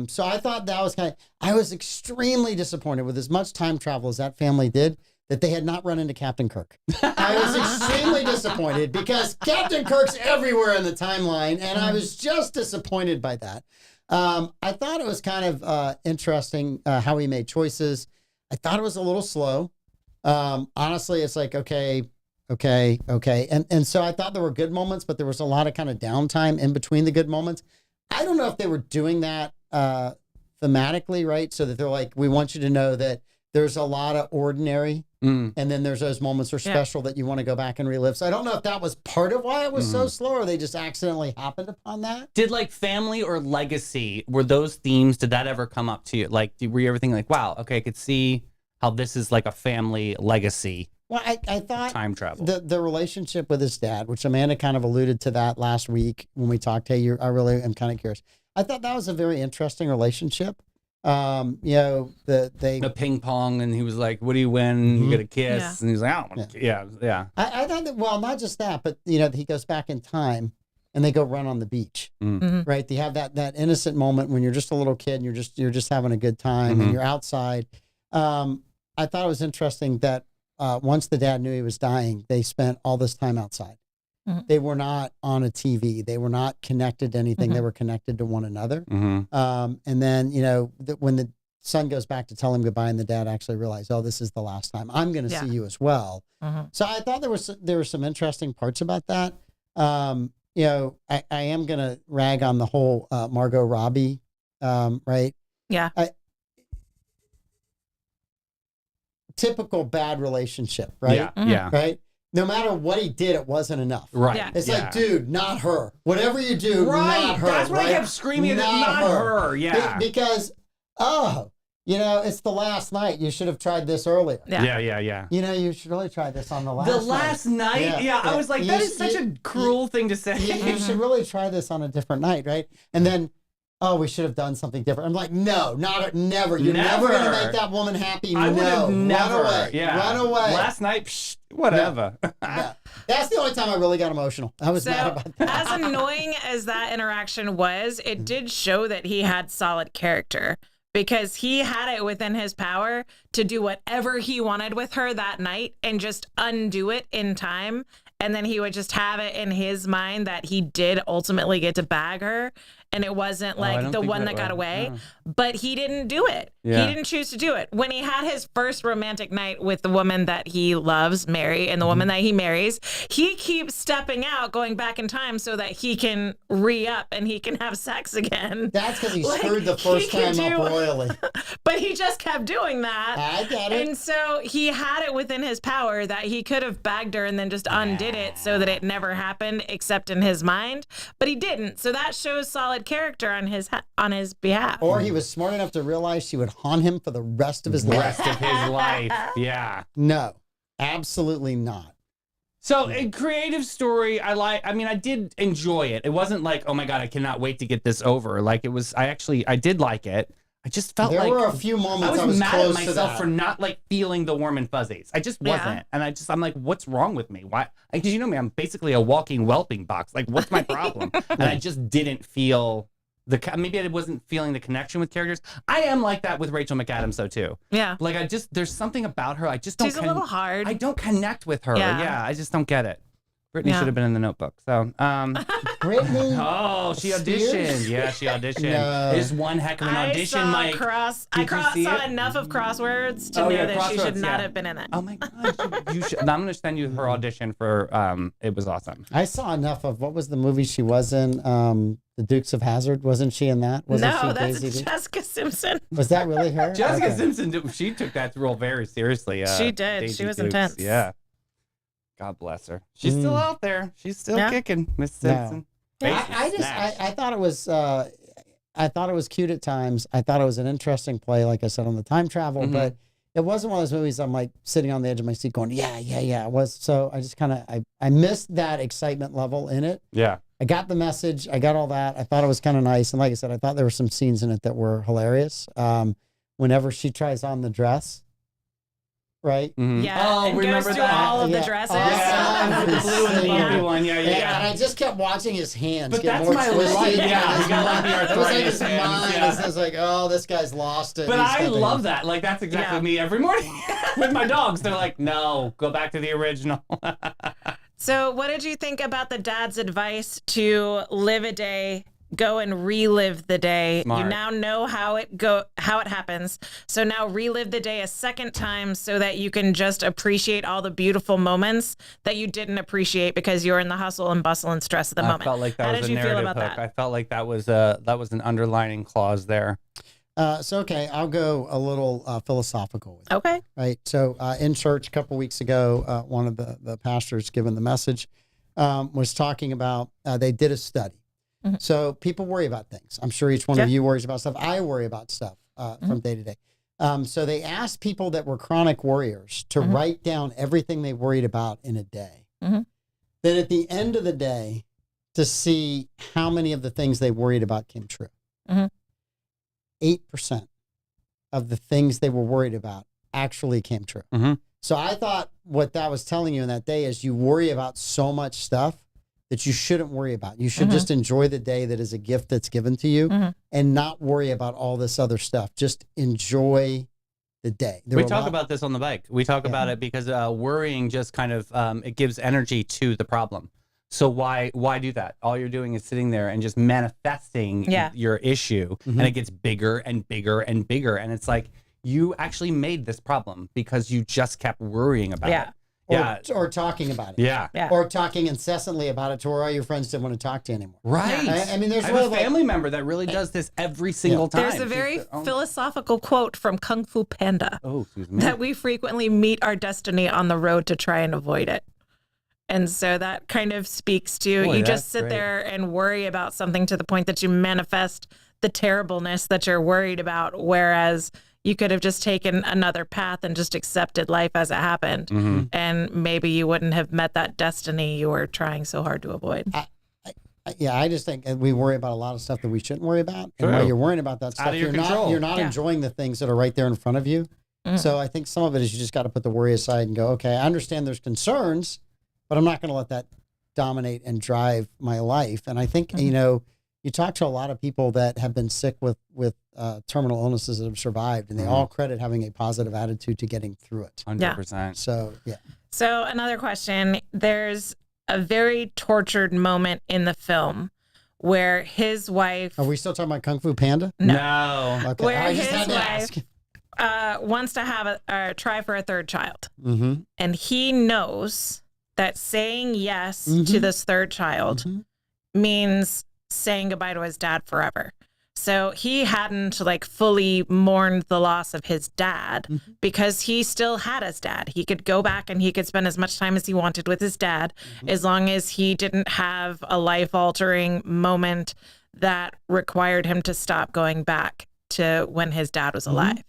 So I thought that was I was extremely disappointed with as much time travel as that family did, that they had not run into Captain Kirk. I was extremely disappointed because Captain Kirk's everywhere in the timeline, and I was just disappointed by that. I thought it was kind of interesting how he made choices. I thought it was a little slow. Honestly, it's like, okay. And so I thought there were good moments, but there was a lot of kind of downtime in between the good moments. I don't know if they were doing that thematically, right? So that they're like, we want you to know that there's a lot of ordinary, and then there's those moments that are special that you want to go back and relive. So I don't know if that was part of why it was so slow, or they just accidentally happened upon that. Did like family or legacy, were those themes, did that ever come up to you? Like, were you ever thinking like, wow, okay, I could see how this is like a family legacy? Well, I thought time travel. The relationship with his dad, which Amanda kind of alluded to that last week when we talked. Hey, I really am kind of curious. I thought that was a very interesting relationship. The ping pong, and he was like, what do you win? You get a kiss. And he's like, I don't want to. Yeah. I thought that, well, not just that, but he goes back in time and they go run on the beach, right? They have that innocent moment when you're just a little kid and you're just having a good time and you're outside. I thought it was interesting that once the dad knew he was dying, they spent all this time outside. They were not on a TV. They were not connected to anything. They were connected to one another. And then, when the son goes back to tell him goodbye and the dad actually realized, oh, this is the last time I'm going to see you as well. So I thought there were some interesting parts about that. I am going to rag on the whole Margot Robbie, right? Yeah. typical bad relationship, right? Yeah. Yeah. Right? No matter what he did, it wasn't enough. Right. Yeah. It's like, dude, not her. Whatever you do, Right. not her. That's what I right? kept screaming. Not her. Yeah. Because, it's the last night. You should have tried this earlier. Yeah. You should really try this on the last The last night? Yeah. I was like, that is such a cruel thing to say. You should really try this on a different night, right? And then, we should have done something different. I'm like, no, never. You're never going to make that woman happy. I would have never. Run away. Yeah. Run away. Last night, whatever. Yeah. That's the only time I really got emotional. I was mad about that. As annoying as that interaction was, it did show that he had solid character because he had it within his power to do whatever he wanted with her that night and just undo it in time. And then he would just have it in his mind that he did ultimately get to bag her. And it wasn't like the one that got away, but he didn't do it. Yeah. He didn't choose to do it. When he had his first romantic night with the woman that he loves, Mary, and the woman that he marries, he keeps stepping out, going back in time so that he can re-up and he can have sex again. That's because he screwed the first time up royally. But he just kept doing that. I get it. And so he had it within his power that he could have bagged her and then just undid it so that it never happened except in his mind. But he didn't. So that shows solid character on his behalf. Or he was smart enough to realize she would haunt him for the rest of his life. Yeah. No, absolutely not. So a creative story, I did enjoy it. It wasn't like, oh my God, I cannot wait to get this over. Like it was, I did like it. I just felt there like were a few moments I was mad close at to myself that. for not like feeling the warm and fuzzies. I just wasn't. And I'm like, what's wrong with me? Why? Because you know me, I'm basically a walking whelping box. Like, what's my problem? And I just didn't feel maybe I wasn't feeling the connection with characters. I am like that with Rachel McAdams though too. Yeah. Like there's something about her. I just don't. She's a little hard. I don't connect with her. Yeah. I just don't get it. Brittany should have been in the Notebook. So, Brittany? Oh, she auditioned. Yeah, she auditioned. No. it is one heck of an audition, Mike. I saw enough of Crosswords to know that she should not have been in it. Oh my God, you should. I'm going to send you her audition for. It was awesome. I saw enough of what was the movie she was in. The Dukes of Hazzard. Wasn't she in that? Wasn't no, she that's Daisy? Jessica Simpson. Was that really her? Jessica Simpson. She took that role very seriously. She did. Daisy She was Dukes. intense. Yeah. God bless her. She's still out there. She's still kicking, Miss Simpson. No. I thought it was I thought it was cute at times. I thought it was an interesting play, like I said, on the time travel, but it wasn't one of those movies I'm like sitting on the edge of my seat going, yeah. It was. So I just kind of, I missed that excitement level in it. Yeah. I got the message. I got all that. I thought it was kind of nice. And like I said, I thought there were some scenes in it that were hilarious. Whenever she tries on the dress. Right? Yeah. Oh, and remember goes through that? all of the dresses. Yeah, the blue and the bumpy one. Yeah. And I just kept watching his hands But get that's more my twisted. life. Yeah, he got like the It was like arthritis his hands. mind. Yeah. It was like, oh, this guy's lost it. But He's I got the love hands. that. Like, that's exactly me every morning with my dogs. They're like, no, go back to the original. So what did you think about the dad's advice to live a day, go and relive the day? Smart. You now know how it happens. So now relive the day a second time so that you can just appreciate all the beautiful moments that you didn't appreciate because you're in the hustle and bustle and stress of the moment. I felt like that How was did a you feel narrative about hook. that? I felt like that was an underlining clause there. Okay, I'll go a little philosophical with it. Okay. Right. So in church a couple weeks ago, one of the pastors giving the message was talking about they did a study. So people worry about things. I'm sure each one of you worries about stuff. I worry about stuff from day to day. So they asked people that were chronic worriers to write down everything they worried about in a day. Then at the end of the day, to see how many of the things they worried about came true. 8% of the things they were worried about actually came true. So I thought what that was telling you in that day is you worry about so much stuff that you shouldn't worry about. You should just enjoy the day that is a gift that's given to you and not worry about all this other stuff. Just enjoy the day. We talk about this on the bike. We talk about it because worrying just kind of, it gives energy to the problem. So why do that? All you're doing is sitting there and just manifesting your issue, and it gets bigger and bigger and bigger. And it's like, you actually made this problem because you just kept worrying about it. or talking about it. Yeah. Or talking incessantly about it to where all your friends didn't want to talk to you anymore. Right. I mean, there's I have a family member that really does this every single time. There's a very philosophical quote from Kung Fu Panda that we frequently meet our destiny on the road to try and avoid it. And so that kind of speaks to you just sit there and worry about something to the point that you manifest the terribleness that you're worried about, whereas you could have just taken another path and just accepted life as it happened. And maybe you wouldn't have met that destiny you were trying so hard to avoid. I just think we worry about a lot of stuff that we shouldn't worry about. And while you're worrying about that stuff, you're not enjoying the things that are right there in front of you. So I think some of it is you just got to put the worry aside and go, okay, I understand there's concerns, but I'm not going to let that dominate and drive my life. And I think, you know, you talk to a lot of people that have been sick with terminal illnesses that have survived, and they all credit having a positive attitude to getting through it. 100%. So, yeah. So another question, there's a very tortured moment in the film where his wife... Are we still talking about Kung Fu Panda? No. Okay. Where I just his had to wife wants to have try for a third child. Mm-hmm. And he knows that saying yes to this third child means saying goodbye to his dad forever. So he hadn't like fully mourned the loss of his dad because he still had his dad. He could go back and he could spend as much time as he wanted with his dad as long as he didn't have a life-altering moment that required him to stop going back to when his dad was alive.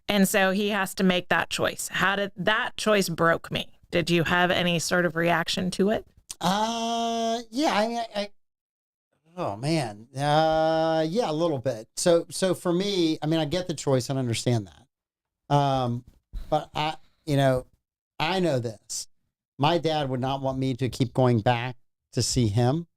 And so he has to make that choice. How did that choice broke me? Did you have any sort of reaction to it? Yeah, oh man. Yeah, a little bit. So for me, I mean, I get the choice and understand that. But I know this. My dad would not want me to keep going back to see him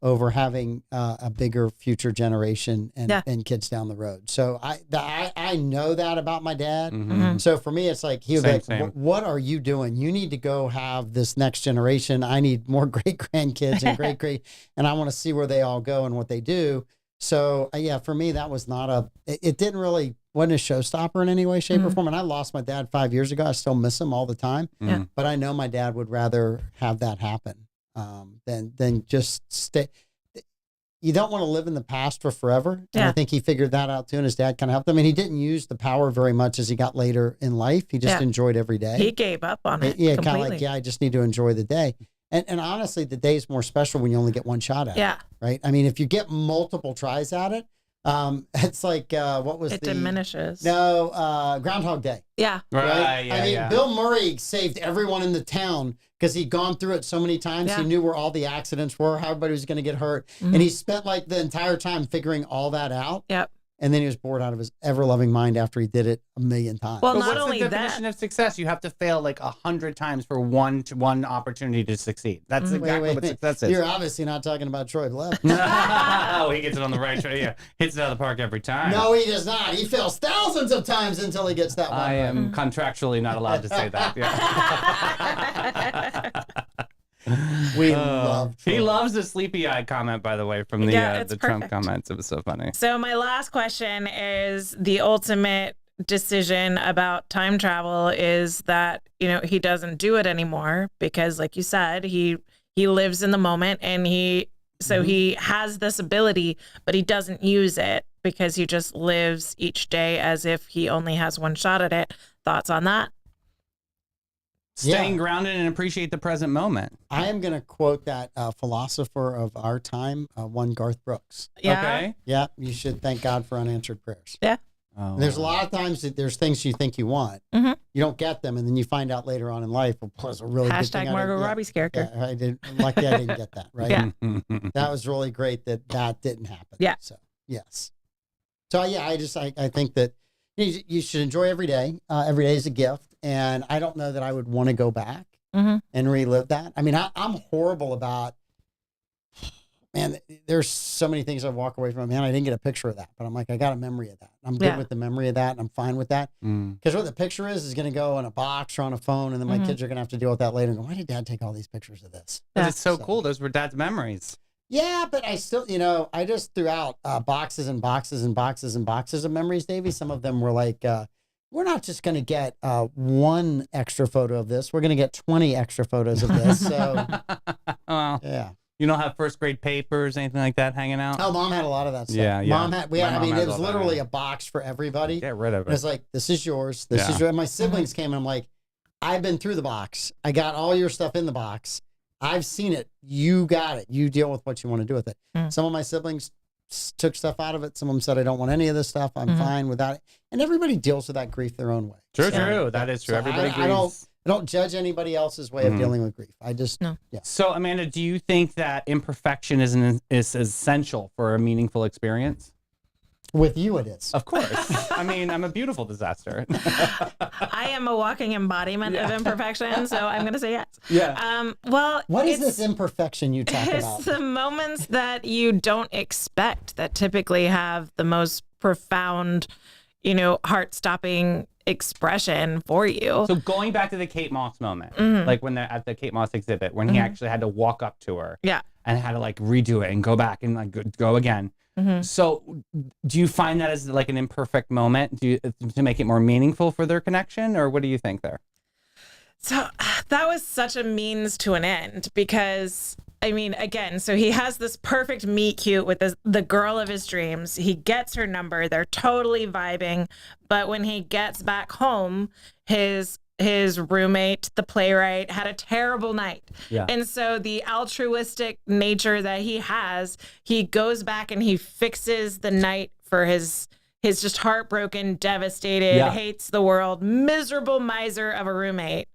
over having a bigger future generation and kids down the road. So I know that about my dad. So for me, it's like, he would be like, what are you doing? You need to go have this next generation. I need more great grandkids and great, and I want to see where they all go and what they do. So yeah, for me, that was not it didn't really, wasn't a showstopper in any way, shape or form. And I lost my dad 5 years ago. I still miss him all the time, but I know my dad would rather have that happen. Than just stay. You don't want to live in the past for forever. And I think he figured that out too, and his dad kind of helped him. And he didn't use the power very much as he got later in life. He just enjoyed every day. He gave up on it. Yeah, kind of like, I just need to enjoy the day. And honestly, the day is more special when you only get one shot at it. Right? I mean, if you get multiple tries at it, it's like, what was it diminishes. No, Groundhog Day. Yeah. Right? I mean, Bill Murray saved everyone in the town because he'd gone through it so many times. He knew where all the accidents were, how everybody was going to get hurt. And he spent like the entire time figuring all that out. Yep. And then he was bored out of his ever-loving mind after he did it a million times. Well, but not what's only the definition of success? You have to fail like 100 times for one opportunity to succeed. That's exactly what success is. You're obviously not talking about Troy Lev. Oh, he gets it on the right track. Yeah, hits it out of the park every time. No, he does not. He fails thousands of times until he gets that one. I am contractually not allowed to say that. Yeah. We love Troy. He loves the sleepy eye comment, by the way, from the Trump comments. It was so funny. So my last question is the ultimate decision about time travel is that, he doesn't do it anymore because, like you said, he lives in the moment and he has this ability, but he doesn't use it because he just lives each day as if he only has one shot at it. Thoughts on that? Staying grounded and appreciate the present moment. I am going to quote that philosopher of our time, one Garth Brooks. Yeah. Okay. Yeah, you should thank God for unanswered prayers. Yeah. Oh, there's a lot of times that there's things you think you want. You don't get them, and then you find out later on in life, well, it was a really good thing. Margot Robbie's character. Yeah, I didn't get that, right? Yeah. That was really great that didn't happen. Yeah. So, yes. So, yeah, I think that you should enjoy every day. Every day is a gift. And I don't know that I would want to go back and relive that. I mean, I'm horrible about, man, there's so many things I walk away from. Man, I didn't get a picture of that. But I'm like, I got a memory of that. I'm good with the memory of that. And I'm fine with that. Because what the picture is going to go in a box or on a phone. And then my kids are going to have to deal with that later and go, why did Dad take all these pictures of this? Yeah. It's so cool. Those were Dad's memories. Yeah, but I still, I just threw out boxes and boxes and boxes and boxes of memories, Davey. Some of them were like, we're not just going to get one extra photo of this. We're going to get 20 extra photos of this. So, Well, yeah. you don't have first grade papers, anything like that hanging out? Oh, Mom had a lot of that stuff. Yeah, yeah. Mom had, My I mom mean, has it was all that, literally yeah. a box for everybody. Get rid of And it. it's like, this is yours. This Yeah. is yours. And my siblings came and I'm like, I've been through the box. I got all your stuff in the box. I've seen it. You got it. You deal with what you want to do with it. Some of my siblings took stuff out of it. Some of them said, I don't want any of this stuff. I'm fine without it. And everybody deals with that grief their own way. True, So, true. That is true. so Everybody I don't, grieves. I don't judge anybody else's way of dealing with grief. I just, yeah. So, Amanda, do you think that imperfection is essential for a meaningful experience? With you, it is. Of course. I mean, I'm a beautiful disaster. I am a walking embodiment of imperfection, so I'm going to say yes. Yeah. Well, What is it's- this imperfection you talk It's about? the moments that you don't expect that typically have the most profound, heart-stopping expression for you. So going back to the Kate Moss moment, Mm-hmm. like when they're at the Kate Moss exhibit, when he actually had to walk up to her Yeah. and had to like redo it and go back and like go again. Mm-hmm. So do you find that as like an imperfect moment to make it more meaningful for their connection, or what do you think there? So that was such a means to an end because, I mean, again, so he has this perfect meet cute with the girl of his dreams. He gets her number. They're totally vibing. But when he gets back home, his roommate, the playwright, had a terrible night. Yeah. And so the altruistic nature that he has, he goes back and he fixes the night for his just heartbroken, devastated, hates the world, miserable miser of a roommate,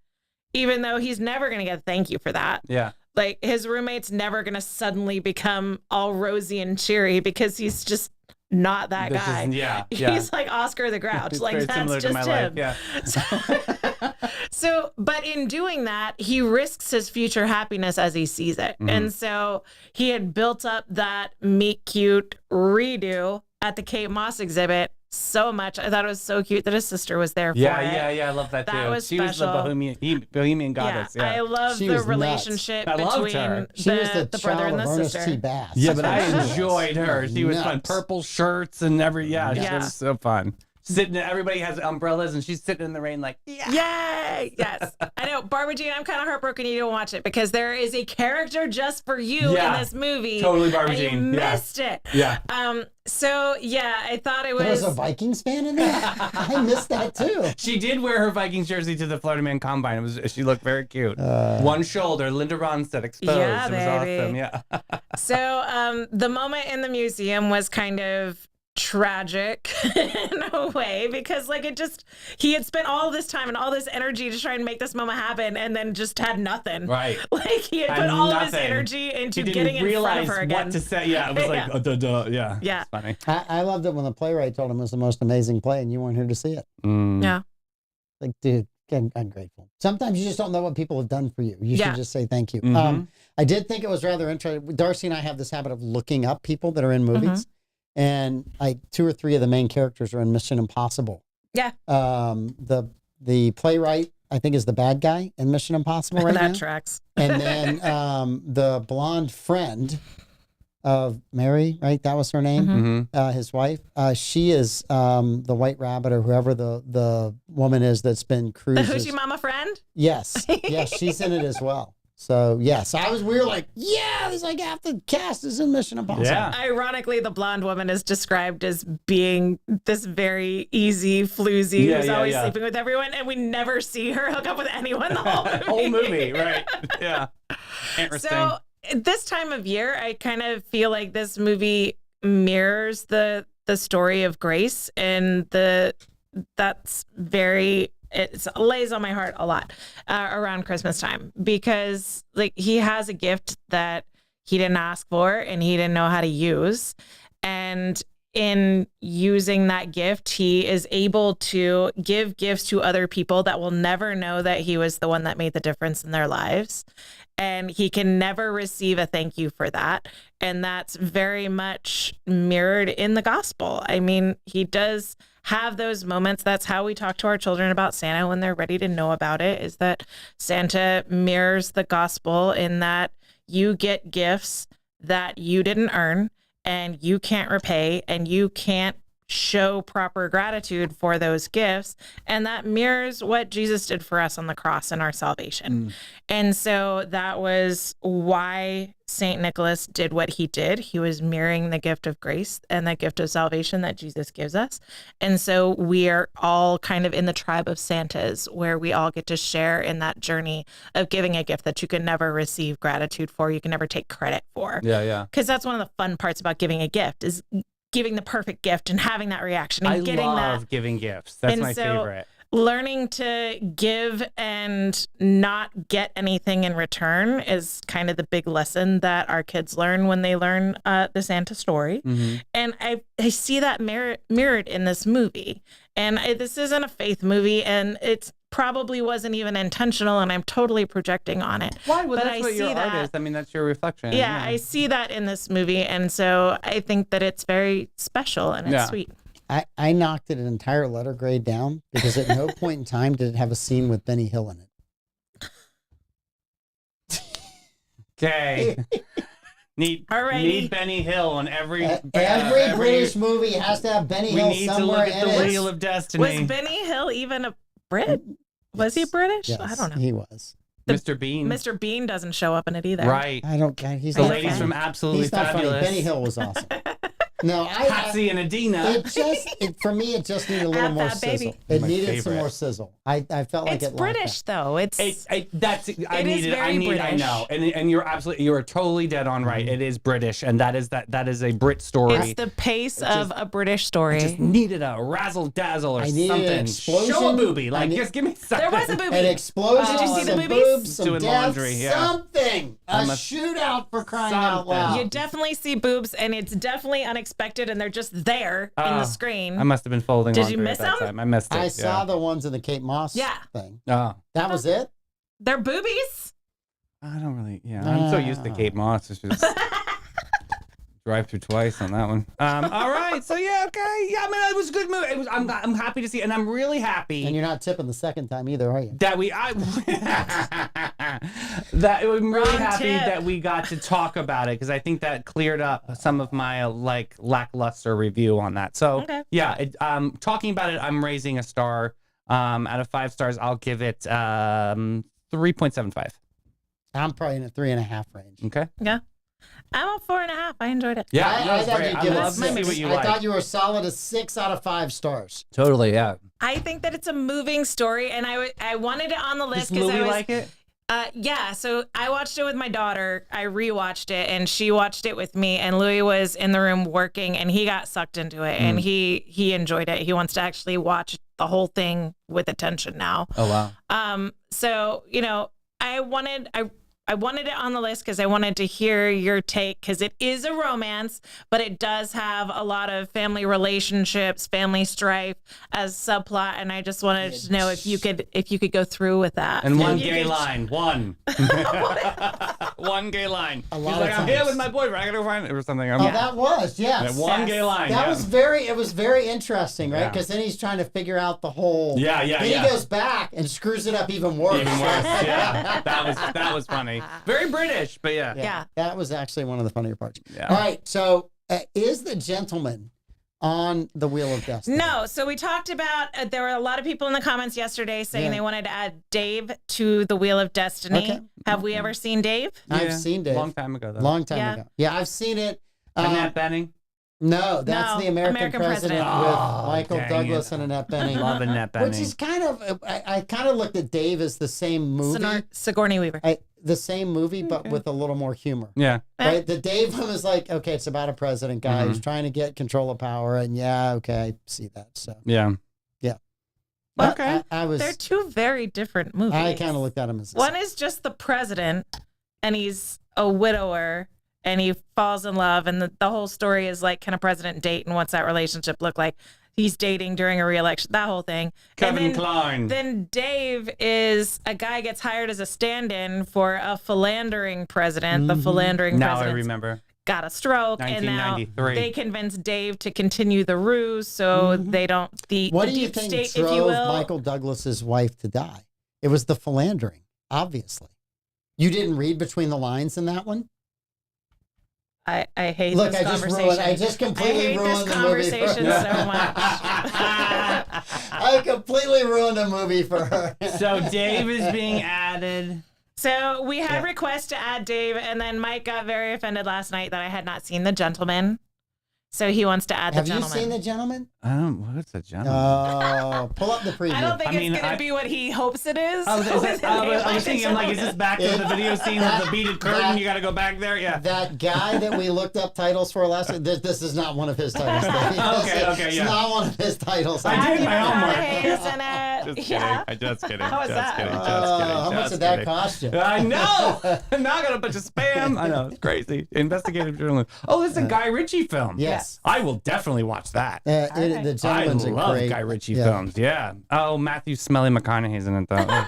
even though he's never going to get a thank you for that. Yeah. Like his roommate's never going to suddenly become all rosy and cheery because he's just not that This guy. is- yeah. He's like Oscar the Grouch. It's like very that's similar just to my him. life. Yeah. So, but in doing that, he risks his future happiness as he sees it. And so he had built up that meet cute redo at the Kate Moss exhibit so much. I thought it was so cute that his sister was there for it. Yeah. I love that too. That was She was the special. bohemian goddess. Yeah. I love She the was nuts. relationship I loved between her. She was the brother child and of the Ernest sister. T. Bass. Yeah, but I That's what she was. enjoyed her. She was fun. Nuts. Purple shirts and Yeah. it was so fun. Sitting, everybody has umbrellas, and she's sitting in the rain like, yeah. Yay! Yes. I know. Barbara Jean, I'm kind of heartbroken you don't watch it because there is a character just for you Yeah. in this movie. Totally Barbara and you Jean. Yeah. missed it. Yeah. So, yeah, I thought it There was was... a Vikings fan in there? I missed that too. She did wear her Vikings jersey to the Florida Man Combine. She looked very cute. One shoulder, Linda Ronstadt exposed. Yeah, it was baby. awesome. Yeah. So the moment in the museum was kind of tragic in a way because he had spent all this time and all this energy to try and make this moment happen and then just had nothing. Right. Like he had put all of his energy into He getting didn't in front realize of her again. what to say. Yeah, it was like, yeah. Yeah. It's funny. I loved it when the playwright told him it was the most amazing play and you weren't here to see it. Yeah. Like, dude, I'm grateful. Sometimes you just don't know what people have done for you. You Yeah. should just say thank you. Mhm. I did think it was rather interesting. Darcy and I have this habit of looking up people that are in movies. And like 2 or 3 of the main characters are in Mission Impossible. Yeah. The playwright, I think, is the bad guy in Mission Impossible right that now. tracks. And then the blonde friend of Mary, right? That was her name. Mm-hmm. His wife. She is the White Rabbit or whoever the woman is that's been The cruises. Hoochie Mama friend? Yes. Yes, she's in it as well. So yes, we were like, yeah, there's like half the cast is in Mission Impossible. Yeah. Ironically, the blonde woman is described as being this very easy floozy Yeah, who's yeah, always yeah. sleeping with everyone, and we never see her hook up with anyone the whole movie. Whole movie, right? Yeah. Interesting. So this time of year, I kind of feel like this movie mirrors the story of Grace, and that's very. It lays on my heart a lot around Christmas time because like he has a gift that he didn't ask for and he didn't know how to use. And in using that gift, he is able to give gifts to other people that will never know that he was the one that made the difference in their lives. And he can never receive a thank you for that. And that's very much mirrored in the gospel. I mean, he does have those moments. That's how we talk to our children about Santa when they're ready to know about it, is that Santa mirrors the gospel in that you get gifts that you didn't earn and you can't repay and you can't show proper gratitude for those gifts. And that mirrors what Jesus did for us on the cross and our salvation. And so that was why St. Nicholas did what he did. He was mirroring the gift of grace and the gift of salvation that Jesus gives us. And so we are all kind of in the tribe of Santas, where we all get to share in that journey of giving a gift that you can never receive gratitude for, you can never take credit for. Yeah. Because that's one of the fun parts about giving a gift, is giving the perfect gift and having that reaction and getting that. I love giving gifts. That's And my favorite. Learning to give and not get anything in return is kind of the big lesson that our kids learn when they learn the Santa story. And I see that mirrored in this movie. And this isn't a faith movie, and it's probably wasn't even intentional, and I'm totally projecting on it. Why? Well, But that's I what your see art that- is. I mean, that's your reflection. Yeah, I see that in this movie, and so I think that it's very special and it's sweet. I knocked it an entire letter grade down because at no point in time did it have a scene with Benny Hill in it. Okay. Need Benny Hill on every British movie has to have Benny Hill We need to somewhere look at the in it. Wheel of Destiny. Was Benny Hill even a Brit? Was he British? Yes, I don't know. He was. Mr. Bean. Mr. Bean doesn't show up in it either. Right. I don't. He's The not ladies funny. from Absolutely He's not Fabulous. funny. Benny Hill was awesome. No, Patsy and Adina. For me, it just needed a little Have more that, baby. sizzle. It My needed some favorite. more sizzle. I felt like It's it lacked British though. I know. And you're totally dead on right. It is British, and that is a Brit story. It's the pace of a British story. Just needed a razzle dazzle or I needed something. an explosion. Show a booby. Like, I need- just give me something. There was a booby. An explosion, Did you see the some boobies? boobs, some Doing death, laundry, yeah. something. A I'm a- shootout for crying out something. loud. You definitely see boobs, and it's definitely unexpected, and they're just there in the screen. I must have been folding Did laundry you miss at that them? time. I missed it. I saw the ones in the Kate Moss thing. Oh, That was it? They're boobies. I don't really. Yeah, I'm so used to Kate Moss. It's just drive through twice on that one. All right. So yeah, okay. Yeah, I mean, it was a good movie. It was. I'm happy to see, and I'm really happy. And you're not tipping the second time either, are you? That I'm really Wrong happy tip. that we got to talk about it, because I think that cleared up some of my lackluster review on that. So Okay. yeah, talking about it, I'm raising a star. Out of 5 stars, I'll give it 3.75. I'm probably in a 3.5 range. Okay. Yeah. I'm a 4.5. I enjoyed it. Yeah, I thought you'd give it love to see 6. what you I like. thought you were solid as 6 out of 5 stars. Totally, yeah. I think that it's a moving story, and I wanted it on the list Does because Louie I was like it? Yeah, so I watched it with my daughter. I rewatched it, and she watched it with me. And Louis was in the room working, and he got sucked into it, and he enjoyed it. He wants to actually watch the whole thing with attention now. Oh wow. So I wanted it on the list because I wanted to hear your take, because it is a romance, but it does have a lot of family relationships, family strife as subplot, and I just wanted to know if you could go through with that. And one If you gay could- line. One gay line. A He's lot like, of I'm here times. with my boyfriend. I gotta find it or something. Oh, that was, yes. One gay line. That yeah. was very interesting, right? Yeah. Because then he's trying to figure out the whole. Yeah. Then he goes back and screws it up even worse. Even worse. Yeah. That was funny. Very British, but yeah. Yeah. That was actually one of the funnier parts. Yeah. All right. So, is the gentleman on the Wheel of Destiny? No, so we talked about there were a lot of people in the comments yesterday saying Yeah. they wanted to add Dave to the Wheel of Destiny. Okay. Have we ever seen Dave? I've Yeah. seen Dave. Long time ago though. Long time Yeah. ago. Yeah, I've seen it. Annette Bening. No, that's No, the American President with Oh, Michael dang Douglas it. and Annette Bening. Love Annette Bening. Which is kind of, I kind of looked at Dave as the same movie. Sigourney Weaver. The same movie, but with a little more humor. yeah. Right? The Dave one was like, okay, it's about a president guy who's trying to get control of power. And yeah, okay, I see that. So, Yeah. yeah. Well, Okay. I was, They're two very different movies. I kind of looked at him as the One same. is just the president, and he's a widower, and he falls in love, and the whole story is like, can a president date, and what's that relationship look like? He's dating during a re-election, that whole thing. Kevin and then, Kline. Then Dave is a guy gets hired as a stand-in for a philandering president. The philandering Now I president remember. got a stroke, and now 1993. they convince Dave to continue the ruse, so they don't. The What do you deep think state, drove if you will, Michael Douglas's wife to die? It was the philandering, obviously. You didn't read between the lines in that one? I hate Look, this conversation. I just completely hate ruined this the movie for conversation her. so much. I completely ruined the movie for her. So Dave is being added. So we had requests to add Dave, and then Mike got very offended last night that I had not seen The Gentleman. So he wants to add The Gentleman. Have you seen The Gentleman? What's a gentleman? Oh, pull up the preview. I don't think it's going to be what he hopes it is. I was thinking, I'm like, is this back to the video scene with the beaded curtain? You got to go back there? Yeah. That guy that we looked up titles for last week, this is not one of his titles. Okay, It's not one of his titles. I did my homework. Isn't it? Just kidding. I'm just kidding. How is that? How much did that cost you? I know. Now I got a bunch of spam. I know. It's crazy. Investigative journalism. Oh, this is a Guy Ritchie film. Yes. I will definitely watch that. The I Gentleman's a love great Guy Ritchie films. Yeah. Oh, Matthew Smelly McConaughey's in it though.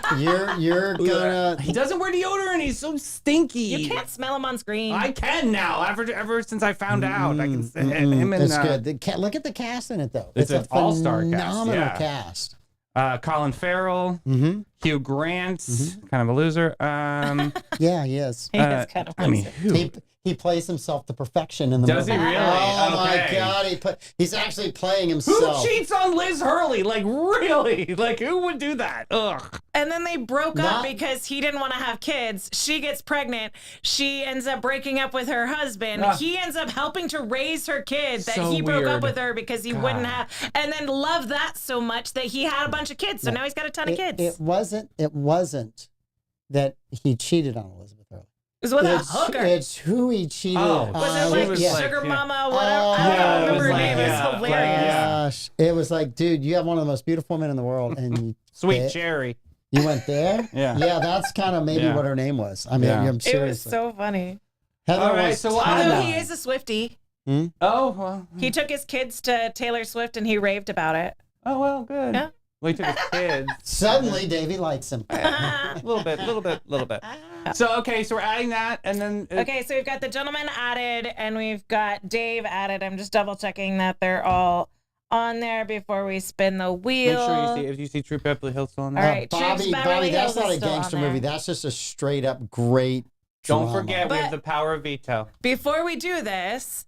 You're gonna. He doesn't wear deodorant. He's so stinky. You can't smell him on screen. I can now. Ever since I found out, I can. Him and That's good. Look at the cast in it though. It's an all-star cast, phenomenal yeah. cast. Colin Farrell, Hugh Grant, kind of a loser. Yeah, he is. He is kind of I mean, who? He plays himself to perfection in the Does movie. he really? Oh my Okay. God, he's actually playing Who himself. cheats on Liz Hurley? Like, really? Like, who would do that? Ugh. And then they broke Not- up because he didn't want to have kids. She gets pregnant. She ends up breaking up with her husband. He ends up helping to raise her kid that So he broke up weird. with her because he wouldn't have. And then loved that so much that he had a bunch of kids. So now he's got a ton of kids. It wasn't that he cheated on Elizabeth Hurley. It was with a hooker. It's who he cheated on. Was it She like was Sugar like, Mama, whatever? Oh, I yeah, don't it remember was her like, name. yeah, It's hilarious. Gosh, it was like, dude, you have one of the most beautiful women in the world, and you Sweet cherry. You went there? Yeah. Yeah, that's kind of maybe what her name was. I mean, Yeah. I'm It serious. was so funny. Heather All right, was so Although 10. he is a Swiftie. Oh, well. He took his kids to Taylor Swift and he raved about it. Oh, well, good. Yeah. Well, he took his kids. Suddenly, Davey likes him. A little bit. So, okay, so we're adding that, and then... Okay, so we've got the gentleman added and we've got Dave added. I'm just double checking that they're all on there before we spin the wheel. Make sure you see, if you see True Beverly Hills still on there. All right, Troops Bobby, Beverly that's Hills not is a still gangster on there. movie. That's just a straight up great Don't drama. forget, we have But- the power of veto. Before we do this,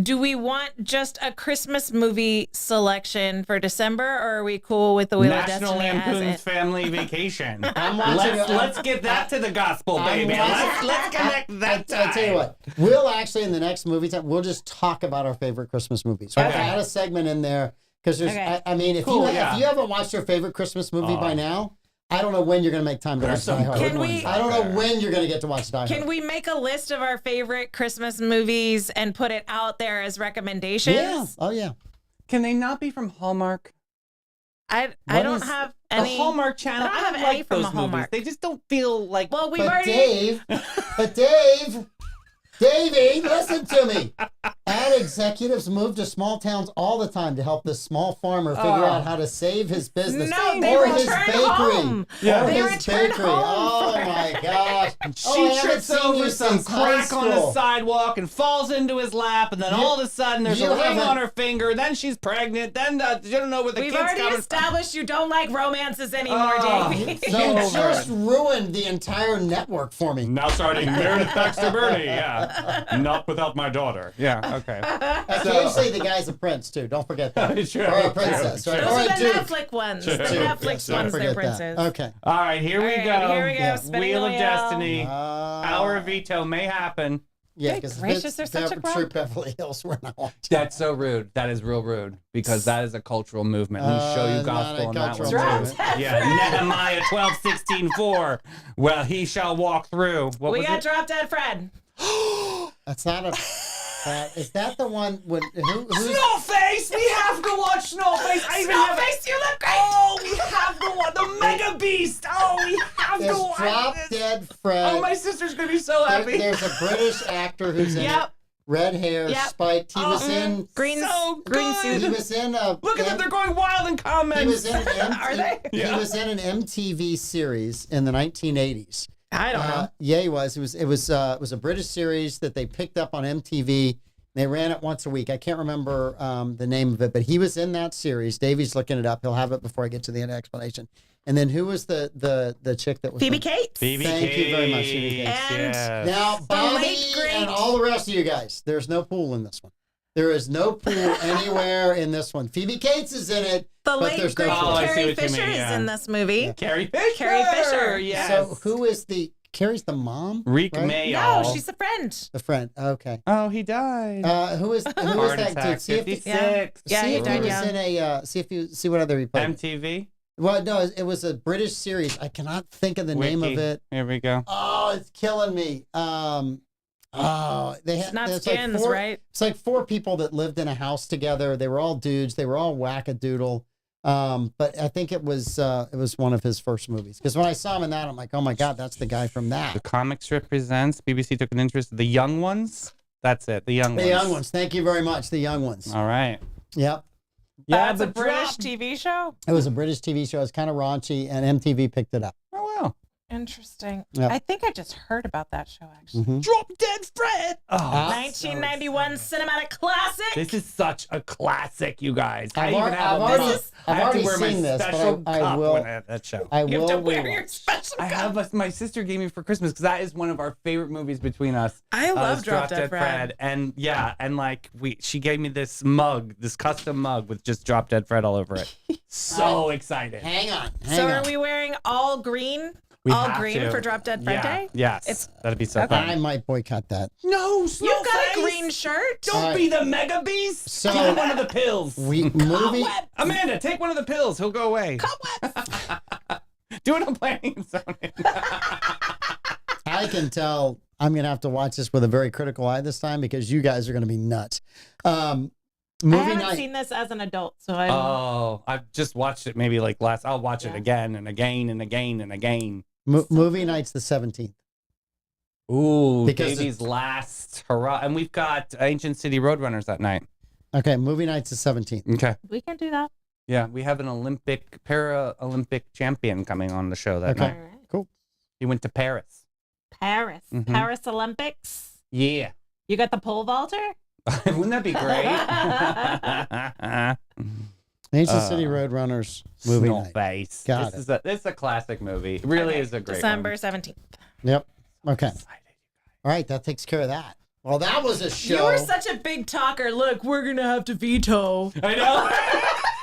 do we want just a Christmas movie selection for December, or are we cool with the Wheel National of Destiny as Lampoon's it? Family Vacation. I'm watching Let's get that to the gospel, I'm baby. watching- Let's connect that I tell you what, we'll actually in the next movie time, we'll just talk about our favorite Christmas movies. We'll Okay. add a segment in there because there's. Okay. I mean, if Cool, you yeah. if you haven't watched your favorite Christmas movie by now, I don't know when you're gonna make time to watch There's some Die Hard. good Can ones we- I don't know when you're gonna get to watch Die Hard. Can we make a list of our favorite Christmas movies and put it out there as recommendations? Yeah. Oh yeah. Can they not be from Hallmark? I What don't is- have The any. Hallmark Channel. I don't have like any from those a Hallmark. movies. They just don't feel like. Well, we've But already. Davey, listen to me. Ad executives move to small towns all the time to help this small farmer figure out how to save his business No, they or his return bakery. home. Yeah. Or They his return bakery. home. Oh my gosh. She I haven't trips seen over you some since high crack on the school. sidewalk and falls into his lap, and then all of a sudden there's you a ring haven't- on her finger. Then she's pregnant. Then you don't know where the We've kid's already coming established you don't like romances anymore, Oh. Davey. You over. just ruined the entire network for me. Now starting Meredith Baxter Bernie. Yeah. Not without my daughter. Yeah. Okay. Occasionally the guy's a prince too. Don't forget that. True, Or a true, princess, right? Those Or are a the duke. Netflix ones. The True. Netflix Don't ones, they're forget princes. that. Okay. All right. Here we All go. right, here we go. Yeah. Spinning Wheel the of wheel. Destiny. Power of veto may happen. Yeah, Good because gracious, they're such a True crowd. Beverly Hills we're not watching. That's so rude. That is real rude because that is a cultural movement. Let me show you It's not gospel a on that cultural one. movement. Yeah, Nehemiah 12:16-4. Well, he shall walk through. What We was got it? Drop Dead Fred. That's not a. Is that the one with who's? Snowface! We have to watch Snowface. I even have Snowface, you look great. Oh, we have to watch the Mega Beast. Oh, we have It's to watch Drop this. Dead Fred. Oh, my sister's gonna be so happy. There's a British actor who's in it. Yep. Red hair, Yep. spiked. He was in. Green, So green good. He suit. was in. Look at them. They're going wild in comments. He was in an Are they? He was in an MTV series in the 1980s. I don't know. Yeah, he was. It was a British series that they picked up on MTV, They ran it once a week. I can't remember the name of it, but he was in that series. Davey's looking it up. He'll have it before I get to the explanation. And then who was the chick that was Phoebe Cates. Thank you very much, Phoebe Cates. And Now, Bobby and all the rest of you guys, there's no pool in this one. There is no pool anywhere in this one. Phoebe Cates is in it, The but late there's great no pool. Carrie Fisher is in this movie. Carrie Fisher. Carrie Fisher. Yes. So who is Carrie's the mom? Reek right? Mayall. No, she's the friend. The friend. Okay. Oh, he died. Who is Heart that attack, dude? See if 56. Yeah, he died was young. in a see what other he played. MTV. Well, no, it was a British series. I cannot think of the name of it. Here we go. Oh, it's killing me. They had It's not it's Skins, like four, right? It's like 4 people that lived in a house together. They were all dudes. They were all wackadoodle. But I think it was one of his first movies. Because when I saw him in that, I'm like, oh my God, that's the guy from The that. comic strip presents. BBC took an interest in the young ones. That's it. The young ones. The young ones. Thank you very much. The young ones. All right. Yep. That's a British TV show. It was a British TV show. It's kind of raunchy, and MTV picked it up. Oh wow. Interesting. Yep. I think I just heard about that show actually. Mhm. Drop Dead Fred. Oh, 1991 cinematic classic. this is such a classic, you guys. I I've even already- have I've a already- mug. I've I have already to wear seen my this, but special I cup will- when at that show. I You have will to wear rewatch. your special I cup. have my sister gave me for Christmas because that is one of our favorite movies between us. I love is Drop Dead Fred. And yeah, and like she gave me this mug, this custom mug with just Drop Dead Fred all over it. So excited. Hang on. So are we wearing all green? We all have green to. for Drop Dead Fred Day? Yes. That'd be so Okay. fun. I might boycott that. No, You've got a green shirt. Don't All right. be the mega beast. So- Give him one of the pills. Movie. Amanda, take one of the pills. He'll go away. Do it on Planning and Zoning. I can tell I'm going to have to watch this with a very critical eye this time because you guys are going to be nuts. I Movie haven't night. seen this as an adult, so I I've just watched it maybe like last. I'll watch it again and again and again and again. Movie night's the 17th. Ooh, Because Davey's last hurrah. And we've got Ancient City Roadrunners that night. Okay, movie night's the 17th. Okay. we can do that. Yeah, we have an Paralympic champion coming on the show that Okay. night. All right. Cool. He went to Paris. Paris. Mhm. Paris Olympics. Yeah. You got the pole vaulter? Wouldn't that be great? Ancient City Roadrunners movie night. Face. Got This is a classic movie. It really is a great December one. 17th. Yep. Okay. Excited. All right, that takes care of that. Well, that was a show. You were such a big talker. Look, we're going to have to veto. I know.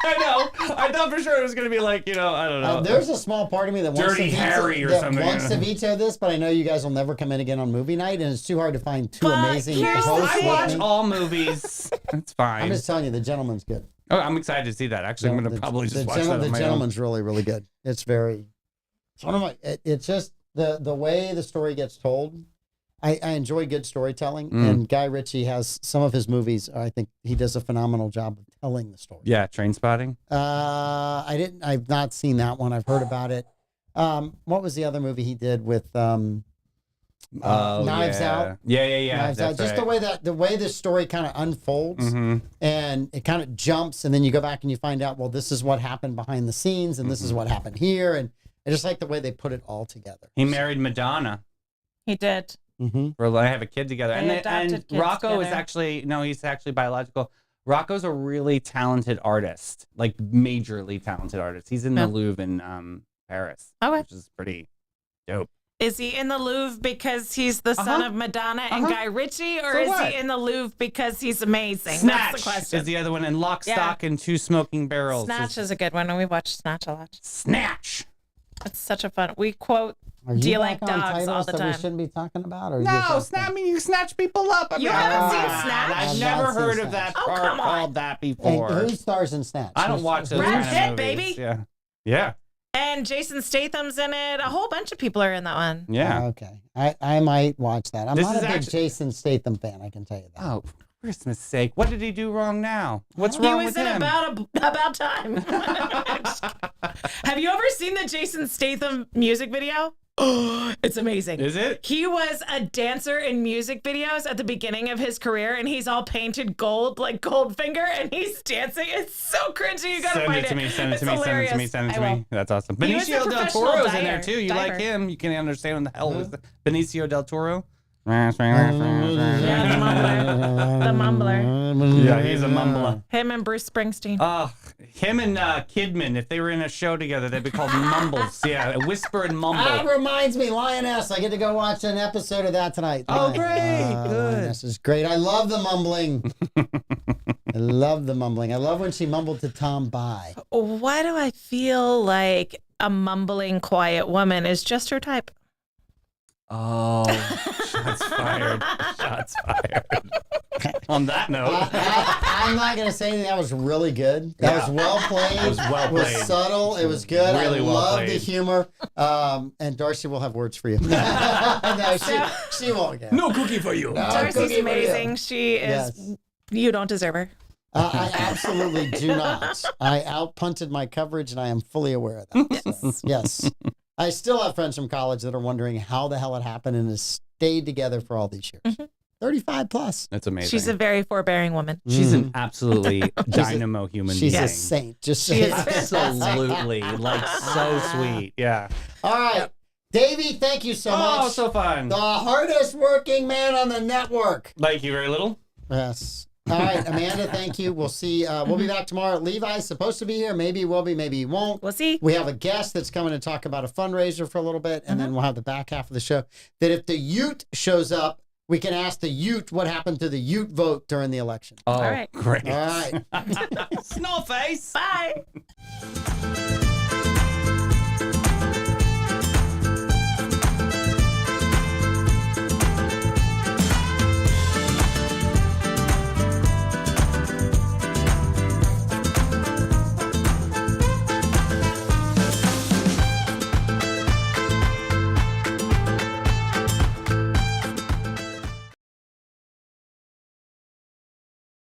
I know. I thought for sure it was going to be like, I don't know. There's a small part of me that wants Dirty to veto, Harry or that something. wants to veto this, but I know you guys will never come in again on movie night, and it's too hard to find 2 But amazing here's the hosts I thing. with watch me. all movies. It's fine. I'm just telling you, The Gentleman's good. Oh, I'm excited to see that. Actually, I'm going to probably just watch that on The my own. Gentleman's really, really good. It's one of my. It's just the way the story gets told. I enjoy good storytelling, and Guy Ritchie has some of his movies. I think he does a phenomenal job of telling the story. Yeah, Train Spotting. I've not seen that one. I've heard about it. What was the other movie he did with Knives Out? Yeah. Knives Out. Just the way this story kind of unfolds, and it kind of jumps, and then you go back and you find out, well, this is what happened behind the scenes, and this is what happened here, and I just like the way they put it all together. He married Madonna. He did. Mm-hmm. Or they have a kid together. They adopted And kids Rocco is together. actually, no, he's actually biological. Rocco's a really talented artist, like majorly talented artist. He's in the Yeah. Louvre in Paris, Okay. which is pretty dope. Is he in the Louvre because he's the son of Madonna and Guy Ritchie, or So is what? he in the Louvre because he's amazing? Snatch That's the question. is the other one, and Lock, Yeah. Stock, and Two Smoking Barrels. Snatch is a good one, and we watch Snatch a lot. Snatch. It's such a fun. We quote Are Do you you like back on dogs titles all the that we time? shouldn't be talking about? Or No, just snatch. I mean, you snatch people up. I You mean, haven't seen ah, Snatch? I've I've never not seen heard of Snatch. that Oh, part come on. called that And before. who stars in Snatch? I don't watch those Brad kind Pitt, of movies. baby. Yeah. Yeah. and Jason Statham's in it. A whole bunch of people are in that one. Yeah. Okay. I might watch that. I'm This not is a big actually- Jason Statham fan, I can tell you that. Oh, for Christmas sake. What did he do wrong now? What's He wrong was with in him? about time. Have you ever seen the Jason Statham music video? Oh, it's amazing. Is it? He was a dancer in music videos at the beginning of his career, and he's all painted gold, like Goldfinger, and he's dancing. It's so cringy. You gotta Send find it to me, send it It's to me, send it to me, hilarious. send it I to will. me. That's awesome. He was a Benicio del professional Toro's in there diver- too. You diver. like him? You can understand what the hell was Benicio del Toro? Yeah, the mumbler. The mumbler. Yeah, he's a mumbler. Him and Bruce Springsteen. Him and Kidman, if they were in a show together, they'd be called Mumbles. Yeah, whisper and mumble. That reminds me, Lioness. I get to go watch an episode of that tonight. Oh, great. Good. Lioness is great. I love the mumbling. I love the mumbling. I love when she mumbled to Tom Bye. Why do I feel like a mumbling, quiet woman is just her type? Oh, shots fired. Shots fired. On that note. I'm not going to say anything. That was really good. That was well played. It was well It was played. subtle. It was good. Really I well love played. the humor. And Darcy will have words for you. No, she won't get it. No cookie for you. No Darcy's cookie for you. amazing. She is. Yes. You don't deserve her. I absolutely do not. I outpunted my coverage, and I am fully aware of that. So, yes. I still have friends from college that are wondering how the hell it happened and has stayed together for all these years. 35 plus. That's amazing. She's a very forbearing woman. She's an absolutely dynamo human She's being. a saint. Just She is. Absolutely. Like, so sweet. Yeah. All right. Davey, thank you so much. Oh, so fun. The hardest working man on the network. Like you very little? Yes. All right, Amanda, thank you. We'll see. We'll be back tomorrow. Levi's supposed to be here. Maybe he will be, maybe he won't. We'll see. We have a guest that's coming to talk about a fundraiser for a little bit, and then we'll have the back half of the show. That if the Ute shows up, we can ask the Ute what happened to the Ute vote during the election. Oh, All right. great. All right. Snowface. Bye.